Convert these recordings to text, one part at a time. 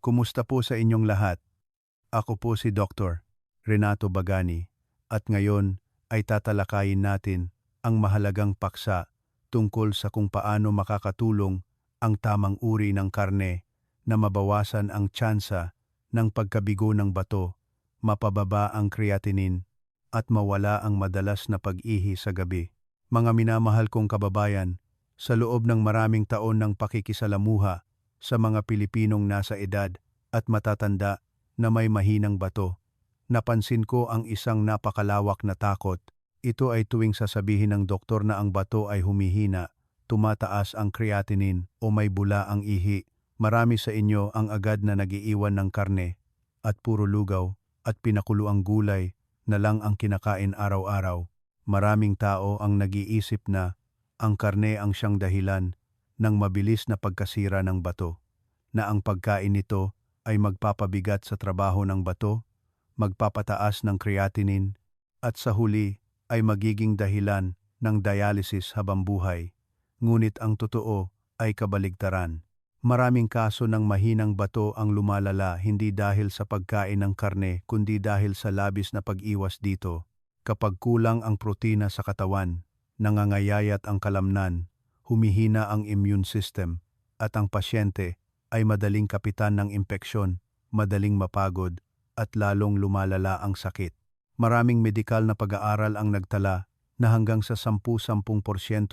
Kumusta po sa inyong lahat? Ako po si Dr. Renato Bagani at ngayon ay tatalakayin natin ang mahalagang paksa tungkol sa kung paano makakatulong ang tamang uri ng karne na mabawasan ang tsansa ng pagkabigo ng bato, mapababa ang creatinine at mawala ang madalas na pag-ihi sa gabi. Mga minamahal kong kababayan, sa loob ng maraming taon ng pakikisalamuha sa mga Pilipinong nasa edad at matatanda na may mahinang bato, napansin ko ang isang napakalawak na takot. Ito ay tuwing sasabihin ng doktor na ang bato ay humihina, tumataas ang creatinine o may bula ang ihi. Marami sa inyo ang agad na nagiiwan ng karne at puro lugaw at pinakuluang gulay na lang ang kinakain araw-araw. Maraming tao ang nag-iisip na ang karne ang siyang dahilan ng mabilis na pagkasira ng bato, na ang pagkain nito ay magpapabigat sa trabaho ng bato, magpapataas ng creatinine, at sa huli ay magiging dahilan ng dialysis habang buhay. Ngunit ang totoo ay kabaligtaran. Maraming kaso ng mahinang bato ang lumalala hindi dahil sa pagkain ng karne kundi dahil sa labis na pag-iwas dito. Kapag kulang ang protina sa katawan, nangangayayat ang kalamnan, humihina ang immune system, at ang pasyente ay madaling kapitan ng impeksyon, madaling mapagod, at lalong lumalala ang sakit. Maraming medikal na pag-aaral ang nagtala na hanggang sa 10%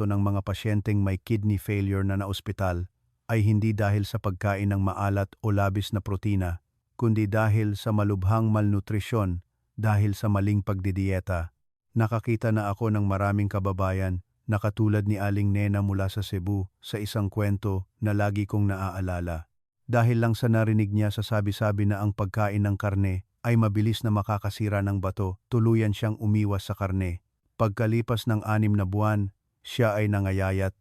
ng mga pasyenteng may kidney failure na naospital ay hindi dahil sa pagkain ng maalat o labis na protina, kundi dahil sa malubhang malnutrisyon, dahil sa maling pagdidiyeta. Nakakita na ako ng maraming kababayan na katulad ni Aling Nena mula sa Cebu sa isang kwento na lagi kong naaalala. Dahil lang sa narinig niya sa sabi-sabi na ang pagkain ng karne ay mabilis na makakasira ng bato, tuluyan siyang umiwas sa karne. Pagkalipas ng 6 na buwan, siya ay nangayayat,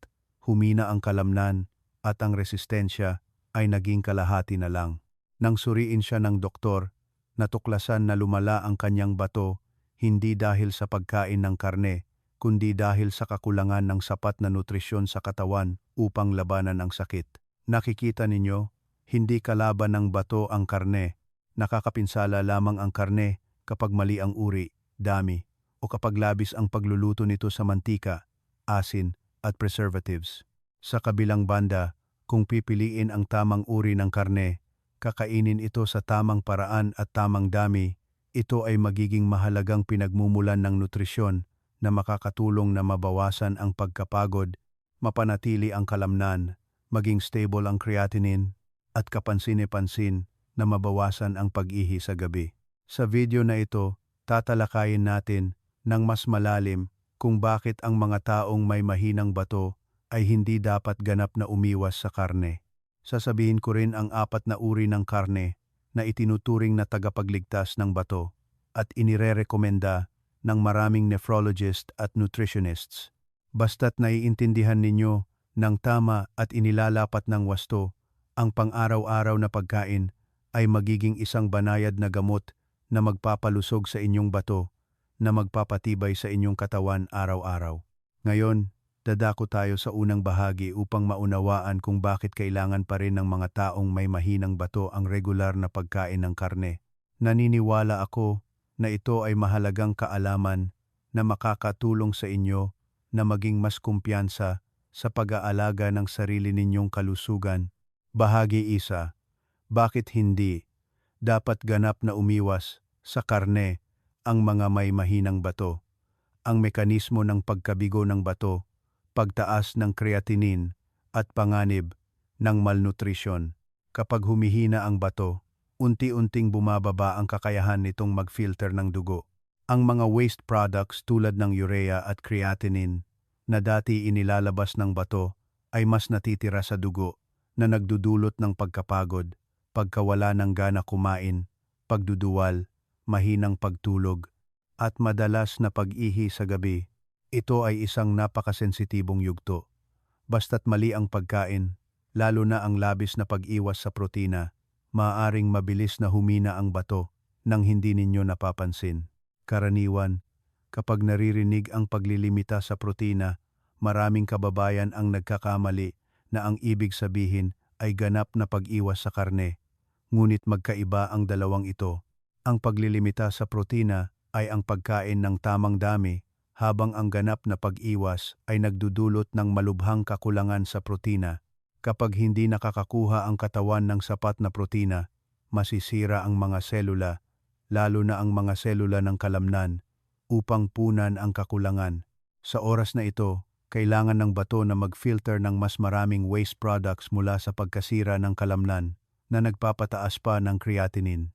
humina ang kalamnan, at ang resistensya ay naging kalahati na lang. Nang suriin siya ng doktor, natuklasan na lumala ang kanyang bato hindi dahil sa pagkain ng karne, kundi dahil sa kakulangan ng sapat na nutrisyon sa katawan upang labanan ang sakit. Nakikita ninyo, hindi kalaban ng bato ang karne. Nakakapinsala lamang ang karne kapag mali ang uri, dami, o kapag labis ang pagluluto nito sa mantika, asin, at preservatives. Sa kabilang banda, kung pipiliin ang tamang uri ng karne, kakainin ito sa tamang paraan at tamang dami, ito ay magiging mahalagang pinagmumulan ng nutrisyon na makakatulong na mabawasan ang pagkapagod, mapanatili ang kalamnan, maging stable ang creatinine, at kapansin-pansin na mabawasan ang pag-ihi sa gabi. Sa video na ito, tatalakayin natin ng mas malalim kung bakit ang mga taong may mahinang bato ay hindi dapat ganap na umiwas sa karne. Sasabihin ko rin ang 4 na uri ng karne na itinuturing na tagapagligtas ng bato at inirerekomenda ng maraming nephrologist at nutritionists. Basta't naiintindihan ninyo ng tama at inilalapat ng wasto, ang pang-araw-araw na pagkain ay magiging isang banayad na gamot na magpapalusog sa inyong bato, na magpapatibay sa inyong katawan araw-araw. Ngayon, dadako tayo sa unang bahagi upang maunawaan kung bakit kailangan pa rin ng mga taong may mahinang bato ang regular na pagkain ng karne. Naniniwala ako na ito ay mahalagang kaalaman na makakatulong sa inyo na maging mas kumpiyansa sa pag-aalaga ng sarili ninyong kalusugan. Bahagi 1. Bakit hindi dapat ganap na umiwas sa karne ang mga may mahinang bato? Ang mekanismo ng pagkabigo ng bato, pagtaas ng creatinine, at panganib ng malnutrisyon. Kapag humihina ang bato, unti-unting bumababa ang kakayahan nitong mag-filter ng dugo. Ang mga waste products tulad ng urea at creatinine na dati inilalabas ng bato ay mas natitira sa dugo, na nagdudulot ng pagkapagod, pagkawala ng gana kumain, pagduduwal, mahinang pagtulog, at madalas na pag-ihi sa gabi. Ito ay isang napakasensitibong yugto. Basta't mali ang pagkain, lalo na ang labis na pag-iwas sa protina, maaaring mabilis na humina ang bato nang hindi ninyo napapansin. Karaniwan, kapag naririnig ang paglilimita sa protina, maraming kababayan ang nagkakamali na ang ibig sabihin ay ganap na pag-iwas sa karne. ngunit magkaiba ang dalawang ito. Ang paglilimita sa protina ay ang pagkain ng tamang dami, habang ang ganap na pag-iwas ay nagdudulot ng malubhang kakulangan sa protina. Kapag hindi nakakakuha ang katawan ng sapat na protina, masisira ang mga selula, lalo na ang mga selula ng kalamnan, upang punan ang kakulangan. Sa oras na ito, kailangan ng bato na mag-filter ng mas maraming waste products mula sa pagkasira ng kalamnan na nagpapataas pa ng creatinine.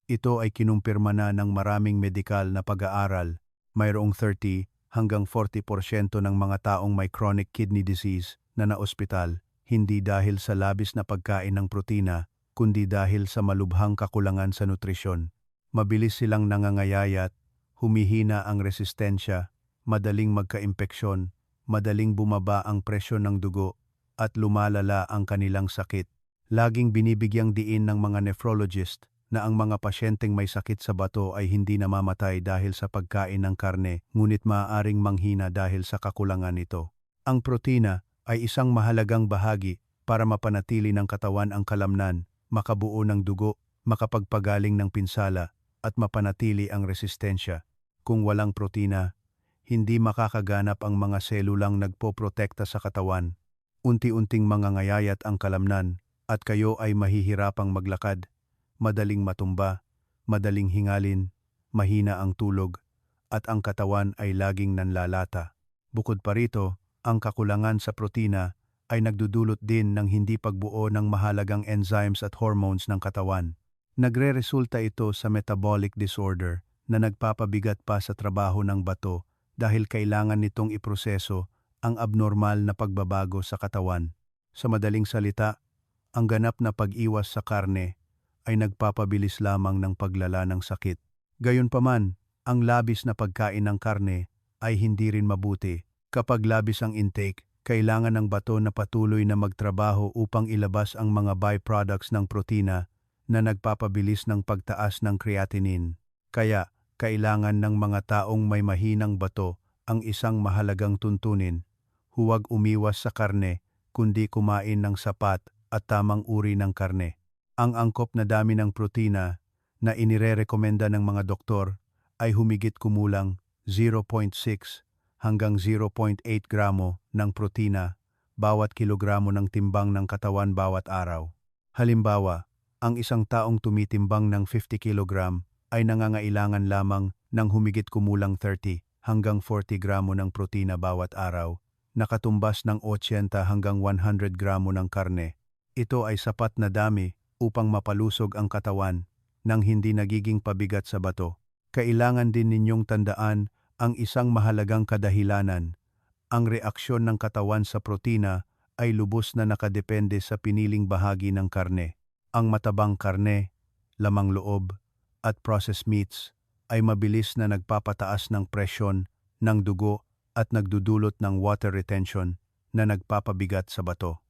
Ito ay kinumpirma na ng maraming medikal na pag-aaral. Mayroong 30 hanggang 40% ng mga taong may chronic kidney disease na naospital, hindi dahil sa labis na pagkain ng protina, kundi dahil sa malubhang kakulangan sa nutrisyon. Mabilis silang nangangayayat, humihina ang resistensya, madaling magka-impeksyon, madaling bumaba ang presyon ng dugo, at lumalala ang kanilang sakit. Laging binibigyang diin ng mga nephrologist na ang mga pasyenteng may sakit sa bato ay hindi namamatay dahil sa pagkain ng karne, ngunit maaaring manghina dahil sa kakulangan nito. Ang protina ay isang mahalagang bahagi para mapanatili ng katawan ang kalamnan, makabuo ng dugo, makapagpagaling ng pinsala, at mapanatili ang resistensya. Kung walang protina, hindi makakaganap ang mga selulang nagpoprotekta sa katawan. Unti-unting mangangayayat ang kalamnan at kayo ay mahihirapang maglakad, madaling matumba, madaling hingalin, mahina ang tulog, at ang katawan ay laging nanlalata. Bukod pa rito, ang kakulangan sa protina ay nagdudulot din ng hindi pagbuo ng mahalagang enzymes at hormones ng katawan. Nagre-resulta ito sa metabolic disorder na nagpapabigat pa sa trabaho ng bato dahil kailangan nitong iproseso ang abnormal na pagbabago sa katawan. Sa madaling salita, ang ganap na pag-iwas sa karne ay nagpapabilis lamang ng paglala ng sakit. Gayunpaman, ang labis na pagkain ng karne ay hindi rin mabuti. Kapag labis ang intake, kailangan ng bato na patuloy na magtrabaho upang ilabas ang mga byproducts ng protina na nagpapabilis ng pagtaas ng creatinine. Kaya, kailangan ng mga taong may mahinang bato ang isang mahalagang tuntunin: huwag umiwas sa karne, kundi kumain ng sapat at tamang uri ng karne. Ang angkop na dami ng protina na inirerekomenda ng mga doktor ay humigit kumulang 0.6 hanggang 0.8 gramo ng protina bawat kilogramo ng timbang ng katawan bawat araw. Halimbawa, ang isang taong tumitimbang ng 50 kilogram ay nangangailangan lamang ng humigit kumulang 30 hanggang 40 gramo ng protina bawat araw, nakatumbas ng 80 hanggang 100 gramo ng karne. Ito ay sapat na dami upang mapalusog ang katawan nang hindi nagiging pabigat sa bato. Kailangan din ninyong tandaan ang isang mahalagang kadahilanan. Ang reaksyon ng katawan sa protina ay lubos na nakadepende sa piniling bahagi ng karne. Ang matabang karne, lamang loob, at processed meats ay mabilis na nagpapataas ng presyon ng dugo at nagdudulot ng water retention na nagpapabigat sa bato.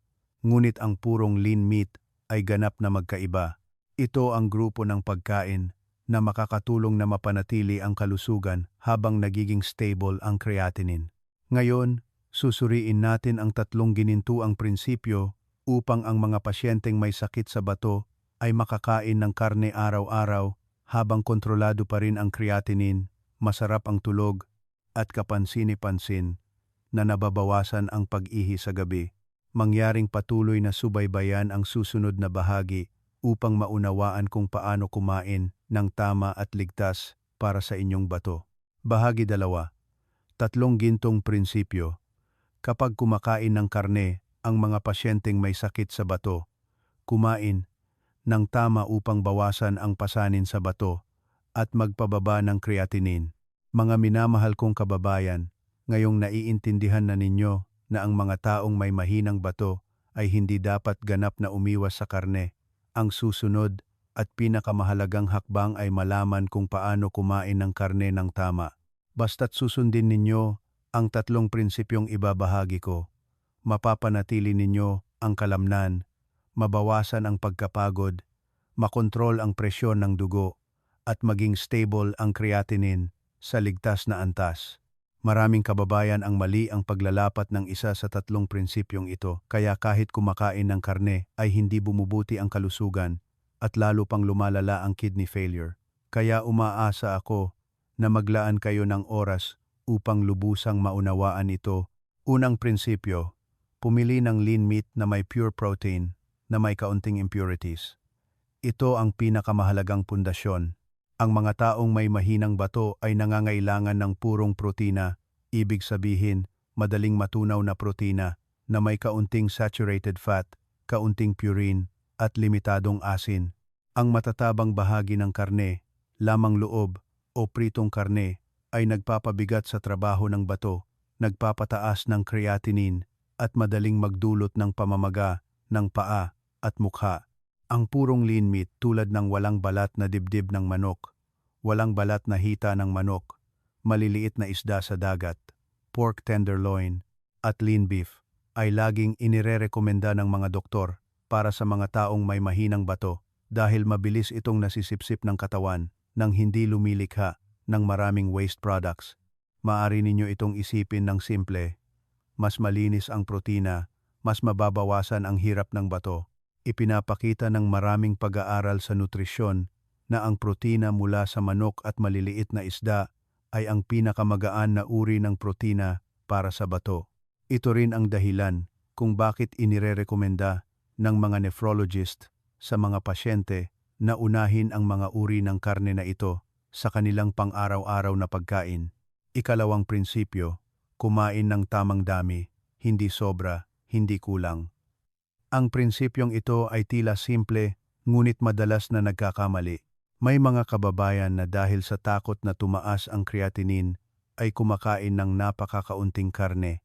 Ngunit ang purong lean meat ay ganap na magkaiba. Ito ang grupo ng pagkain na makakatulong na mapanatili ang kalusugan habang nagiging stable ang creatinine. Ngayon, susuriin natin ang tatlong ginintuang prinsipyo upang ang mga pasyenteng may sakit sa bato ay makakain ng karne araw-araw habang kontrolado pa rin ang creatinine, masarap ang tulog, at kapansin-pansin na nababawasan ang pag-ihi sa gabi. Mangyaring patuloy na subaybayan ang susunod na bahagi upang maunawaan kung paano kumain ng tama at ligtas para sa inyong bato. Bahagi 2. Tatlong gintong prinsipyo. Kapag kumakain ng karne ang mga pasyenteng may sakit sa bato, kumain ng tama upang bawasan ang pasanin sa bato at magpababa ng creatinine. Mga minamahal kong kababayan, ngayong naiintindihan na ninyo na ang mga taong may mahinang bato ay hindi dapat ganap na umiwas sa karne. Ang susunod at pinakamahalagang hakbang ay malaman kung paano kumain ng karne ng tama. Basta't susundin ninyo ang tatlong prinsipyong ibabahagi ko, mapapanatili ninyo ang kalamnan, mabawasan ang pagkapagod, makontrol ang presyon ng dugo, at maging stable ang creatinine sa ligtas na antas. Maraming kababayan ang mali ang paglalapat ng isa sa tatlong prinsipyong ito, kaya kahit kumakain ng karne ay hindi bumubuti ang kalusugan at lalo pang lumalala ang kidney failure. Kaya umaasa ako na maglaan kayo ng oras upang lubusang maunawaan ito. Unang prinsipyo, pumili ng lean meat na may pure protein na may kaunting impurities. Ito ang pinakamahalagang pundasyon. Ang mga taong may mahinang bato ay nangangailangan ng purong protina, ibig sabihin, madaling matunaw na protina na may kaunting saturated fat, kaunting purine, at limitadong asin. Ang matatabang bahagi ng karne, lamang loob o pritong karne, ay nagpapabigat sa trabaho ng bato, nagpapataas ng creatinine, at madaling magdulot ng pamamaga ng paa at mukha. Ang purong lean meat tulad ng walang balat na dibdib ng manok, walang balat na hita ng manok, maliliit na isda sa dagat, pork tenderloin, at lean beef ay laging inirerekomenda ng mga doktor para sa mga taong may mahinang bato dahil mabilis itong nasisipsip ng katawan nang hindi lumilikha ng maraming waste products. Maaari ninyo itong isipin ng simple, mas malinis ang protina, mas mababawasan ang hirap ng bato. Ipinapakita ng maraming pag-aaral sa nutrisyon na ang protina mula sa manok at maliliit na isda ay ang pinakamagaan na uri ng protina para sa bato. Ito rin ang dahilan kung bakit inirerekomenda ng mga nephrologist sa mga pasyente na unahin ang mga uri ng karne na ito sa kanilang pang-araw-araw na pagkain. Ikalawang prinsipyo, kumain ng tamang dami, hindi sobra, hindi kulang. Ang prinsipyong ito ay tila simple, ngunit madalas na nagkakamali. May mga kababayan na dahil sa takot na tumaas ang creatinine ay kumakain ng napakakaunting karne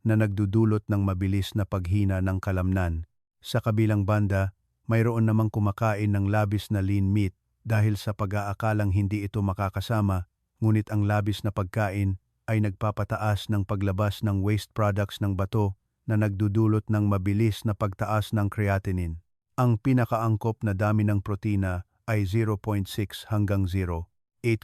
na nagdudulot ng mabilis na paghina ng kalamnan. Sa kabilang banda, mayroon namang kumakain ng labis na lean meat dahil sa pag-aakalang hindi ito makakasama, ngunit ang labis na pagkain ay nagpapataas ng paglabas ng waste products ng bato na nagdudulot ng mabilis na pagtaas ng creatinine. Ang pinakaangkop na dami ng protina ay 0.6 hanggang 0.8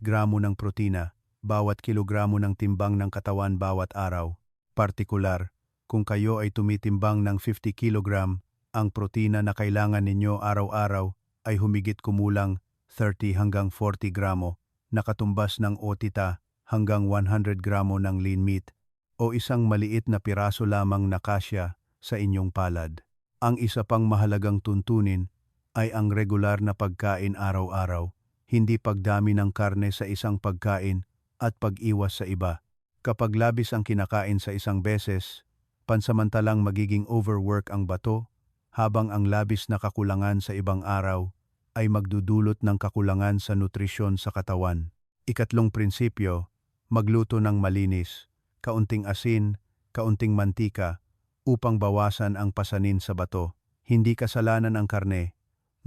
gramo ng protina bawat kilogramo ng timbang ng katawan bawat araw. Partikular, kung kayo ay tumitimbang ng 50 kilogram, ang protina na kailangan ninyo araw-araw ay humigit kumulang 30 hanggang 40 gramo, nakatumbas ng otita hanggang 100 gramo ng lean meat, o isang maliit na piraso lamang na kasya sa inyong palad. Ang isa pang mahalagang tuntunin ay ang regular na pagkain araw-araw, hindi pagdami ng karne sa isang pagkain at pag-iwas sa iba. Kapag labis ang kinakain sa isang beses, pansamantalang magiging overwork ang bato, habang ang labis na kakulangan sa ibang araw ay magdudulot ng kakulangan sa nutrisyon sa katawan. Ikatlong prinsipyo, magluto ng malinis, kaunting asin, kaunting mantika, upang bawasan ang pasanin sa bato. Hindi kasalanan ang karne,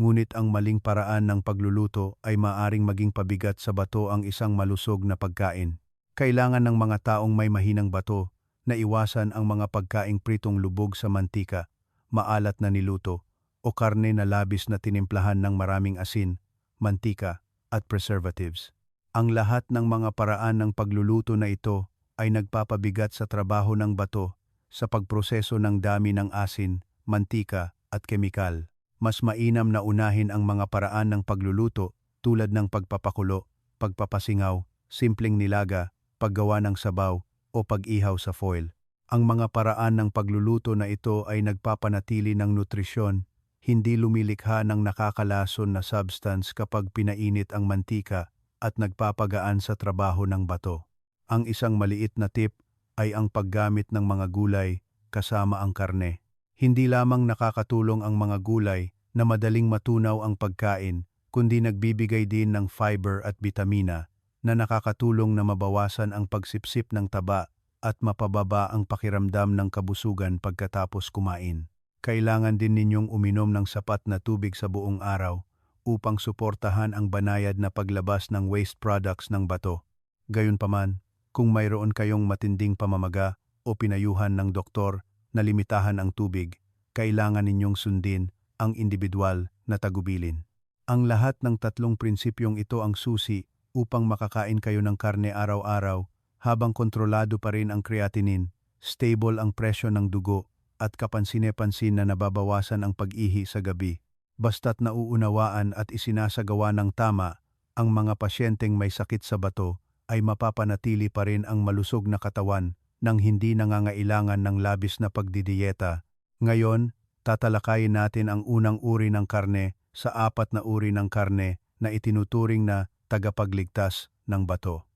ngunit ang maling paraan ng pagluluto ay maaring maging pabigat sa bato ang isang malusog na pagkain. Kailangan ng mga taong may mahinang bato na iwasan ang mga pagkaing pritong lubog sa mantika, maalat na niluto, o karne na labis na tinimplahan ng maraming asin, mantika, at preservatives. Ang lahat ng mga paraan ng pagluluto na ito ay nagpapabigat sa trabaho ng bato sa pagproseso ng dami ng asin, mantika, at kemikal. Mas mainam na unahin ang mga paraan ng pagluluto tulad ng pagpapakulo, pagpapasingaw, simpleng nilaga, paggawa ng sabaw, o pag-ihaw sa foil. Ang mga paraan ng pagluluto na ito ay nagpapanatili ng nutrisyon, hindi lumilikha ng nakakalason na substance kapag pinainit ang mantika at nagpapagaan sa trabaho ng bato. Ang isang maliit na tip ay ang paggamit ng mga gulay kasama ang karne. Hindi lamang nakakatulong ang mga gulay na madaling matunaw ang pagkain, kundi nagbibigay din ng fiber at bitamina na nakakatulong na mabawasan ang pagsipsip ng taba at mapababa ang pakiramdam ng kabusugan pagkatapos kumain. Kailangan din ninyong uminom ng sapat na tubig sa buong araw upang suportahan ang banayad na paglabas ng waste products ng bato. Gayunpaman, kung mayroon kayong matinding pamamaga o pinayuhan ng doktor na limitahan ang tubig, kailangan ninyong sundin ang individual na tagubilin. Ang lahat ng tatlong prinsipyong ito ang susi upang makakain kayo ng karne araw-araw habang kontrolado pa rin ang creatinine, stable ang presyo ng dugo, at kapansin-pansin na nababawasan ang pag-ihi sa gabi. Basta't nauunawaan at isinasagawa ng tama, ang mga pasyenteng may sakit sa bato ay mapapanatili pa rin ang malusog na katawan nang hindi nangangailangan ng labis na pagdidiyeta. Ngayon, tatalakayin natin ang unang uri ng karne sa 4 na uri ng karne na itinuturing na tagapagligtas ng bato.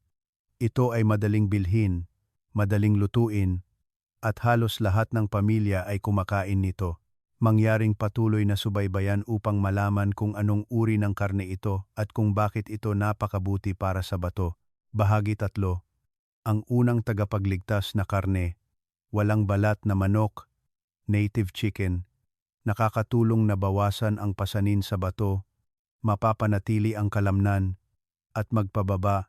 Ito ay madaling bilhin, madaling lutuin, at halos lahat ng pamilya ay kumakain nito. Mangyaring patuloy na subaybayan upang malaman kung anong uri ng karne ito at kung bakit ito napakabuti para sa bato. Bahagi 3. Ang unang tagapagligtas na karne, walang balat na manok, native chicken, nakakatulong na bawasan ang pasanin sa bato, mapapanatili ang kalamnan, at magpababa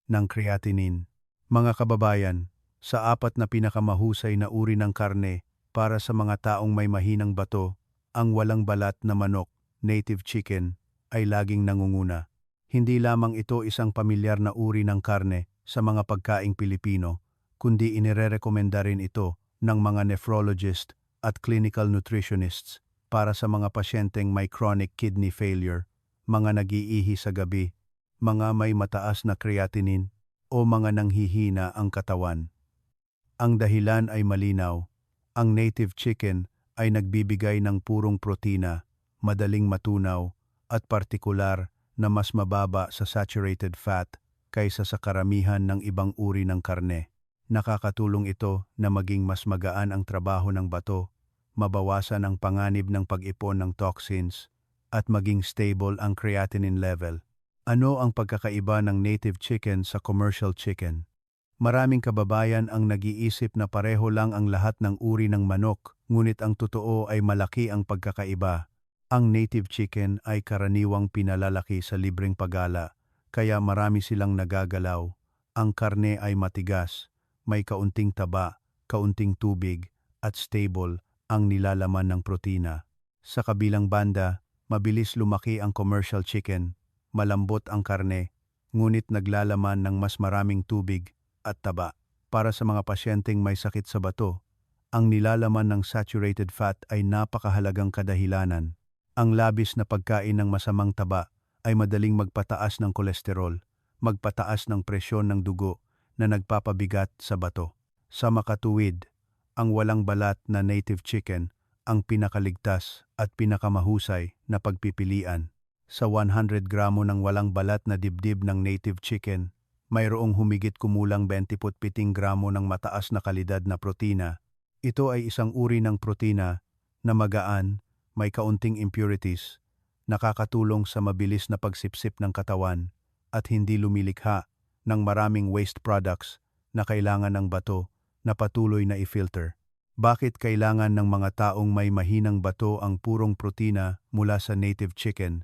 ng creatinine. Mga kababayan, sa 4 na pinakamahusay na uri ng karne para sa mga taong may mahinang bato, ang walang balat na manok, native chicken, ay laging nangunguna. Hindi lamang ito isang pamilyar na uri ng karne sa mga pagkaing Pilipino, kundi inirerekomenda rin ito ng mga nephrologist at clinical nutritionists para sa mga pasyenteng may chronic kidney failure, mga nag-iihi sa gabi, mga may mataas na creatinine, o mga nanghihina ang katawan. Ang dahilan ay malinaw. Ang native chicken ay nagbibigay ng purong protina, madaling matunaw, at partikular na mas mababa sa saturated fat kaysa sa karamihan ng ibang uri ng karne. Nakakatulong ito na maging mas magaan ang trabaho ng bato, mabawasan ang panganib ng pag-ipon ng toxins, at maging stable ang creatinine level. Ano ang pagkakaiba ng native chicken sa commercial chicken? Maraming kababayan ang nag-iisip na pareho lang ang lahat ng uri ng manok, ngunit ang totoo ay malaki ang pagkakaiba. Ang native chicken ay karaniwang pinalalaki sa libreng paggala, kaya marami silang nagagalaw. Ang karne ay matigas, may kaunting taba, kaunting tubig, at stable ang nilalaman ng protina. Sa kabilang banda, mabilis lumaki ang commercial chicken, malambot ang karne, ngunit naglalaman ng mas maraming tubig at taba. Para sa mga pasyenteng may sakit sa bato, ang nilalaman ng saturated fat ay napakahalagang kadahilanan. Ang labis na pagkain ng masamang taba ay madaling magpataas ng kolesterol, magpataas ng presyon ng dugo na nagpapabigat sa bato. Sa makatuwid, ang walang balat na native chicken ang pinakaligtas at pinakamahusay na pagpipilian. Sa 100 gramo ng walang balat na dibdib ng native chicken, mayroong humigit kumulang 27 gramo ng mataas na kalidad na protina. Ito ay isang uri ng protina na magaan, may kaunting impurities, nakakatulong sa mabilis na pagsipsip ng katawan, at hindi lumilikha ng maraming waste products na kailangan ng bato na patuloy na i-filter. Bakit kailangan ng mga taong may mahinang bato ang purong protina mula sa native chicken?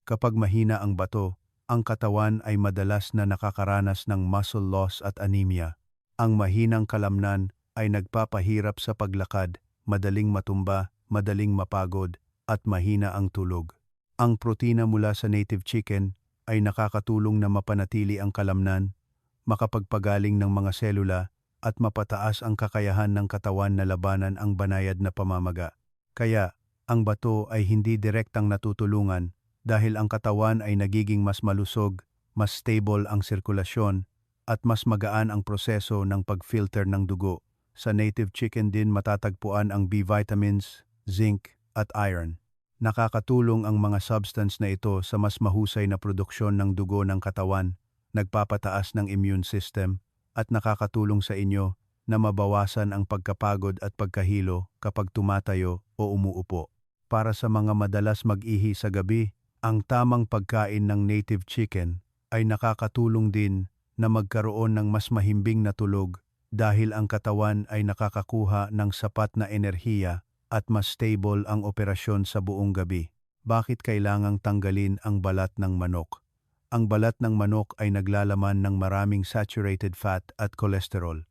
Kapag mahina ang bato, ang katawan ay madalas na nakakaranas ng muscle loss at anemia. Ang mahinang kalamnan ay nagpapahirap sa paglakad, madaling matumba, madaling mapagod, at mahina ang tulog. Ang protina mula sa native chicken ay nakakatulong na mapanatili ang kalamnan, makapagpagaling ng mga selula, at mapataas ang kakayahan ng katawan na labanan ang banayad na pamamaga. Kaya, ang bato ay hindi direktang natutulungan dahil ang katawan ay nagiging mas malusog, mas stable ang sirkulasyon, at mas magaan ang proseso ng pag-filter ng dugo. Sa native chicken din matatagpuan ang B vitamins, zinc, at iron. Nakakatulong ang mga substance na ito sa mas mahusay na produksyon ng dugo ng katawan, nagpapataas ng immune system, at nakakatulong sa inyo na mabawasan ang pagkapagod at pagkahilo kapag tumatayo o umuupo. Para sa mga madalas mag-ihi sa gabi, ang tamang pagkain ng native chicken ay nakakatulong din na magkaroon ng mas mahimbing na tulog dahil ang katawan ay nakakakuha ng sapat na enerhiya at mas stable ang operasyon sa buong gabi. Bakit kailangang tanggalin ang balat ng manok? Ang balat ng manok ay naglalaman ng maraming saturated fat at cholesterol.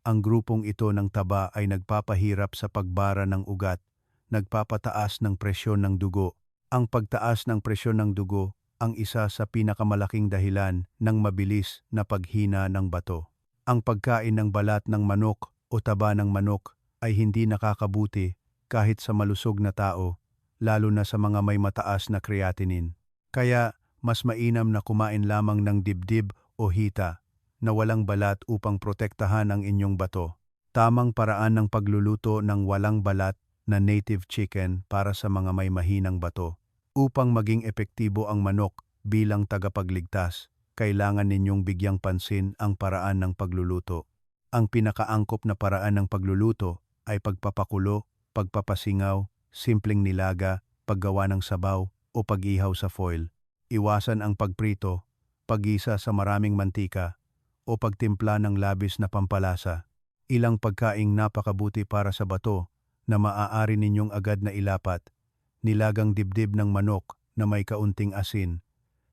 Ang grupong ito ng taba ay nagpapahirap sa pagbara ng ugat, nagpapataas ng presyon ng dugo. Ang pagtaas ng presyon ng dugo ang isa sa pinakamalaking dahilan ng mabilis na paghina ng bato. Ang pagkain ng balat ng manok o taba ng manok ay hindi nakakabuti kahit sa malusog na tao, lalo na sa mga may mataas na creatinine. Kaya, mas mainam na kumain lamang ng dibdib o hita na walang balat upang protektahan ang inyong bato. Tamang paraan ng pagluluto ng walang balat na native chicken para sa mga may mahinang bato. Upang maging epektibo ang manok bilang tagapagligtas, kailangan ninyong bigyang pansin ang paraan ng pagluluto. Ang pinakaangkop na paraan ng pagluluto ay pagpapakulo, pagpapasingaw, simpleng nilaga, paggawa ng sabaw o pag-ihaw sa foil. Iwasan ang pagprito, paggisa sa maraming mantika, o pagtimpla ng labis na pampalasa. Ilang pagkaing napakabuti para sa bato na maaari ninyong agad na ilapat: nilagang dibdib ng manok na may kaunting asin,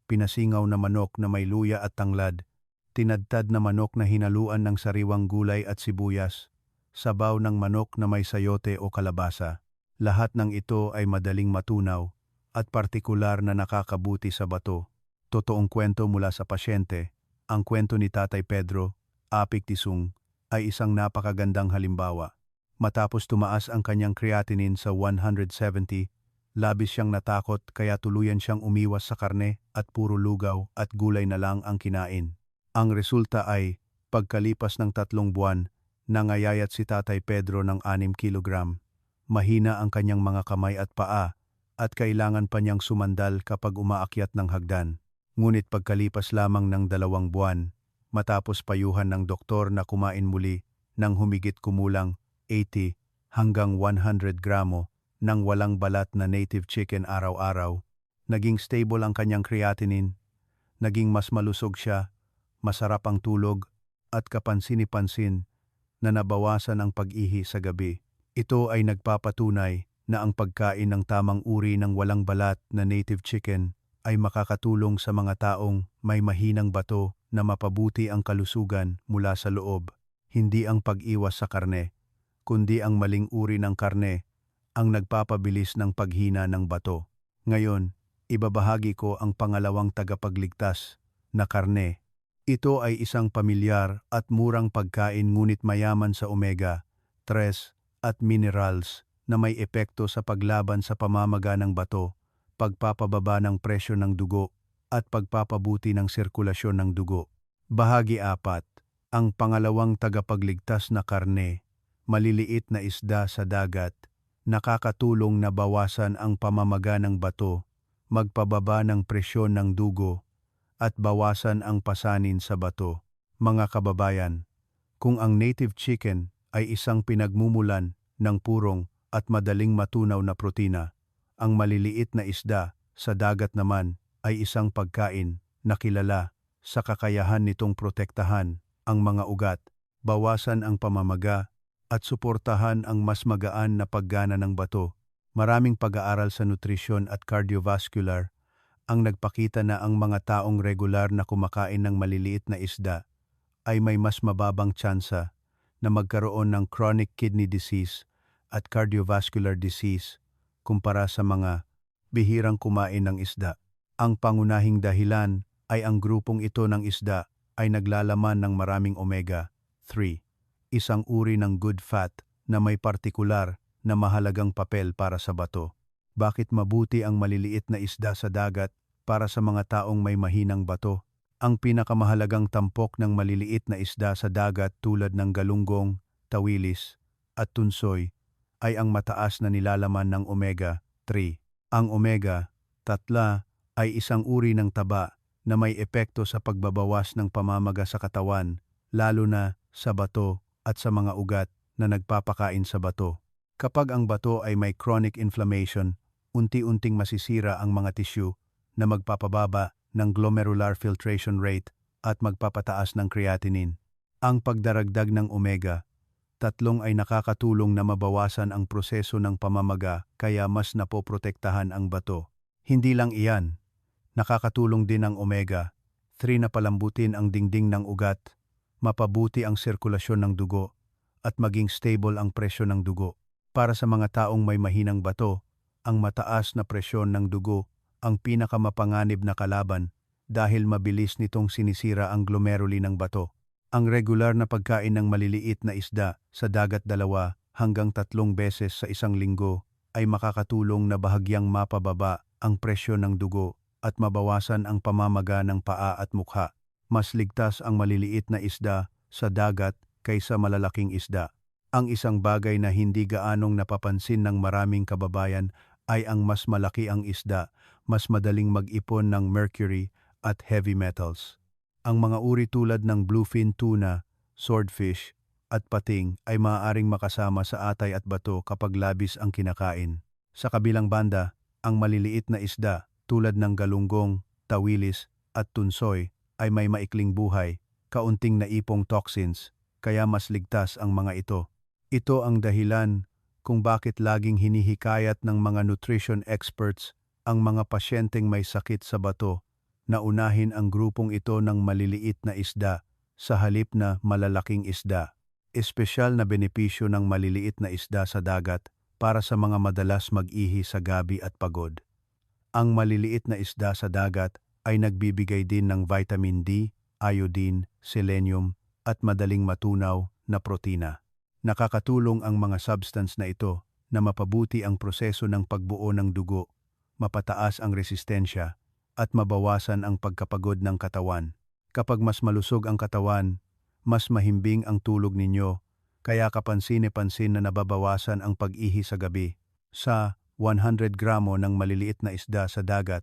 pinasingaw na manok na may luya at tanglad, tinadtad na manok na hinaluan ng sariwang gulay at sibuyas, sabaw ng manok na may sayote o kalabasa. Lahat ng ito ay madaling matunaw at partikular na nakakabuti sa bato. Totoong kwento mula sa pasyente, ang kwento ni Tatay Pedro, Apik Tisung, ay isang napakagandang halimbawa. Matapos tumaas ang kanyang creatinine sa 170, labis siyang natakot kaya tuluyan siyang umiwas sa karne at puro lugaw at gulay na lang ang kinain. Ang resulta ay, pagkalipas ng 3 buwan, nangayayat si Tatay Pedro ng 6 kilogram. Mahina ang kanyang mga kamay at paa at kailangan pa niyang sumandal kapag umaakyat ng hagdan. Ngunit pagkalipas lamang ng 2 buwan, matapos payuhan ng doktor na kumain muli ng humigit kumulang 80 hanggang 100 gramo ng walang balat na native chicken araw-araw, naging stable ang kanyang creatinine, naging mas malusog siya, masarap ang tulog, at kapansin-pansin na nabawasan ang pag-ihi sa gabi. Ito ay nagpapatunay na ang pagkain ng tamang uri ng walang balat na native chicken ay makakatulong sa mga taong may mahinang bato na mapabuti ang kalusugan mula sa loob. Hindi ang pag-iwas sa karne, kundi ang maling uri ng karne ang nagpapabilis ng paghina ng bato. Ngayon, ibabahagi ko ang pangalawang tagapagligtas na karne. Ito ay isang pamilyar at murang pagkain ngunit mayaman sa omega-3 at minerals na may epekto sa paglaban sa pamamaga ng bato, pagpapababa ng presyo ng dugo, at pagpapabuti ng sirkulasyon ng dugo. Bahagi 4. Ang pangalawang tagapagligtas na karne, maliliit na isda sa dagat, nakakatulong na bawasan ang pamamaga ng bato, magpababa ng presyon ng dugo, at bawasan ang pasanin sa bato. Mga kababayan, kung ang native chicken ay isang pinagmumulan ng purong at madaling matunaw na protina, ang maliliit na isda sa dagat naman ay isang pagkain na kilala sa kakayahan nitong protektahan ang mga ugat, bawasan ang pamamaga, at suportahan ang mas magaan na paggana ng bato. Maraming pag-aaral sa nutrisyon at cardiovascular ang nagpakita na ang mga taong regular na kumakain ng maliliit na isda ay may mas mababang tsansa na magkaroon ng chronic kidney disease at cardiovascular disease kumpara sa mga bihirang kumain ng isda. Ang pangunahing dahilan ay ang grupong ito ng isda ay naglalaman ng maraming omega-3, isang uri ng good fat na may partikular na mahalagang papel para sa bato. Bakit mabuti ang maliliit na isda sa dagat para sa mga taong may mahinang bato? Ang pinakamahalagang tampok ng maliliit na isda sa dagat tulad ng galunggong, tawilis, at tunsoy ay ang mataas na nilalaman ng omega-3. Ang omega-3 ay isang uri ng taba na may epekto sa pagbabawas ng pamamaga sa katawan, lalo na sa bato at sa mga ugat na nagpapakain sa bato. Kapag ang bato ay may chronic inflammation, unti-unting masisira ang mga tissue na magpapababa ng glomerular filtration rate at magpapataas ng creatinine. Ang pagdaragdag ng omega-3 ay nakakatulong na mabawasan ang proseso ng pamamaga kaya mas napoprotektahan ang bato. Hindi lang iyan, nakakatulong din ang omega-3 na palambutin ang dingding ng ugat, mapabuti ang sirkulasyon ng dugo, at maging stable ang presyo ng dugo. Para sa mga taong may mahinang bato, ang mataas na presyon ng dugo ang pinakamapanganib na kalaban dahil mabilis nitong sinisira ang glomeruli ng bato. Ang regular na pagkain ng maliliit na isda sa dagat 2 hanggang 3 beses sa isang linggo ay makakatulong na bahagyang mapababa ang presyon ng dugo at mabawasan ang pamamaga ng paa at mukha. Mas ligtas ang maliliit na isda sa dagat kaysa malalaking isda. Ang isang bagay na hindi gaanong napapansin ng maraming kababayan ay ang mas malaki ang isda, mas madaling mag-ipon ng mercury at heavy metals. Ang mga uri tulad ng bluefin tuna, swordfish, at pating ay maaaring makasama sa atay at bato kapag labis ang kinakain. Sa kabilang banda, ang maliliit na isda tulad ng galunggong, tawilis, at tunsoy ay may maikling buhay, kaunting naipong toxins, kaya mas ligtas ang mga ito. Ito ang dahilan kung bakit laging hinihikayat ng mga nutrition experts ang mga pasyenteng may sakit sa bato na unahin ang grupong ito ng maliliit na isda sa halip na malalaking isda. Espesyal na benepisyo ng maliliit na isda sa dagat para sa mga madalas mag-ihi sa gabi at pagod. Ang maliliit na isda sa dagat ay nagbibigay din ng vitamin D, iodine, selenium at madaling matunaw na protina. Nakakatulong ang mga substance na ito na mapabuti ang proseso ng pagbuo ng dugo, mapataas ang resistensya, at mabawasan ang pagkapagod ng katawan. Kapag mas malusog ang katawan, mas mahimbing ang tulog ninyo, kaya kapansin-pansin na nababawasan ang pag-ihi sa gabi. Sa 100 gramo ng maliliit na isda sa dagat,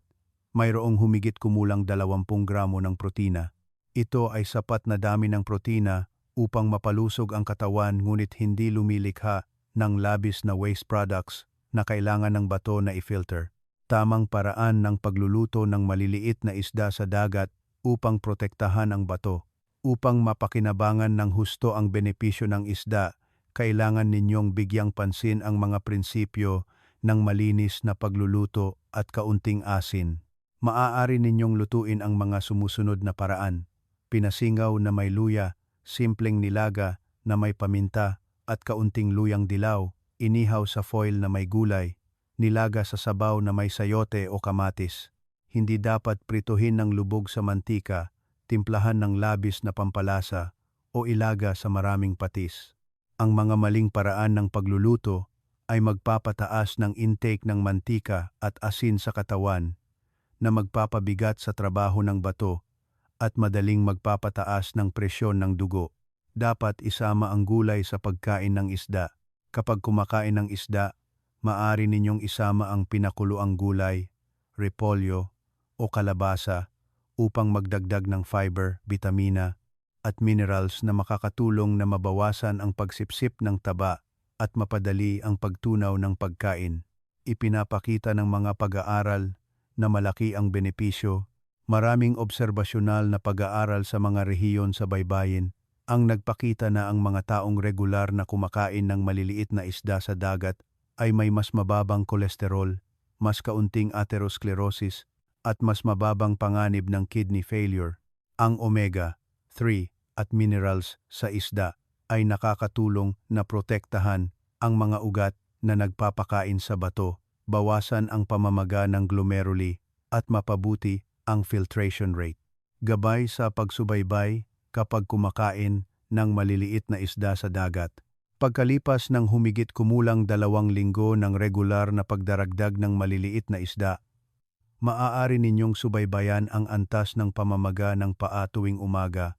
mayroong humigit kumulang 20 gramo ng protina. Ito ay sapat na dami ng protina upang mapalusog ang katawan ngunit hindi lumilikha ng labis na waste products na kailangan ng bato na i-filter. Tamang paraan ng pagluluto ng maliliit na isda sa dagat upang protektahan ang bato. Upang mapakinabangan ng husto ang benepisyo ng isda, kailangan ninyong bigyang pansin ang mga prinsipyo ng malinis na pagluluto at kaunting asin. Maaari ninyong lutuin ang mga sumusunod na paraan: pinasingaw na may luya, simpleng nilaga na may paminta at kaunting luyang dilaw, inihaw sa foil na may gulay, nilaga sa sabaw na may sayote o kamatis. Hindi dapat prituhin ng lubog sa mantika, timplahan ng labis na pampalasa o ilaga sa maraming patis. Ang mga maling paraan ng pagluluto ay magpapataas ng intake ng mantika at asin sa katawan na magpapabigat sa trabaho ng bato at madaling magpapataas ng presyon ng dugo. Dapat isama ang gulay sa pagkain ng isda. Kapag kumakain ng isda, maaari ninyong isama ang pinakuluang gulay, repolyo o kalabasa upang magdagdag ng fiber, bitamina at minerals na makakatulong na mabawasan ang pagsipsip ng taba at mapadali ang pagtunaw ng pagkain. Ipinapakita ng mga pag-aaral na malaki ang benepisyo. Maraming obserbasyonal na pag-aaral sa mga rehiyon sa baybayin ang nagpakita na ang mga taong regular na kumakain ng maliliit na isda sa dagat ay may mas mababang kolesterol, mas kaunting atherosclerosis, at mas mababang panganib ng kidney failure. Ang omega-3 at minerals sa isda ay nakakatulong na protektahan ang mga ugat na nagpapakain sa bato, bawasan ang pamamaga ng glomeruli, at mapabuti ang filtration rate. Gabay sa pagsubaybay kapag kumakain ng maliliit na isda sa dagat. Pagkalipas ng humigit kumulang 2 linggo ng regular na pagdaragdag ng maliliit na isda, maaari ninyong subaybayan ang antas ng pamamaga ng paa tuwing umaga.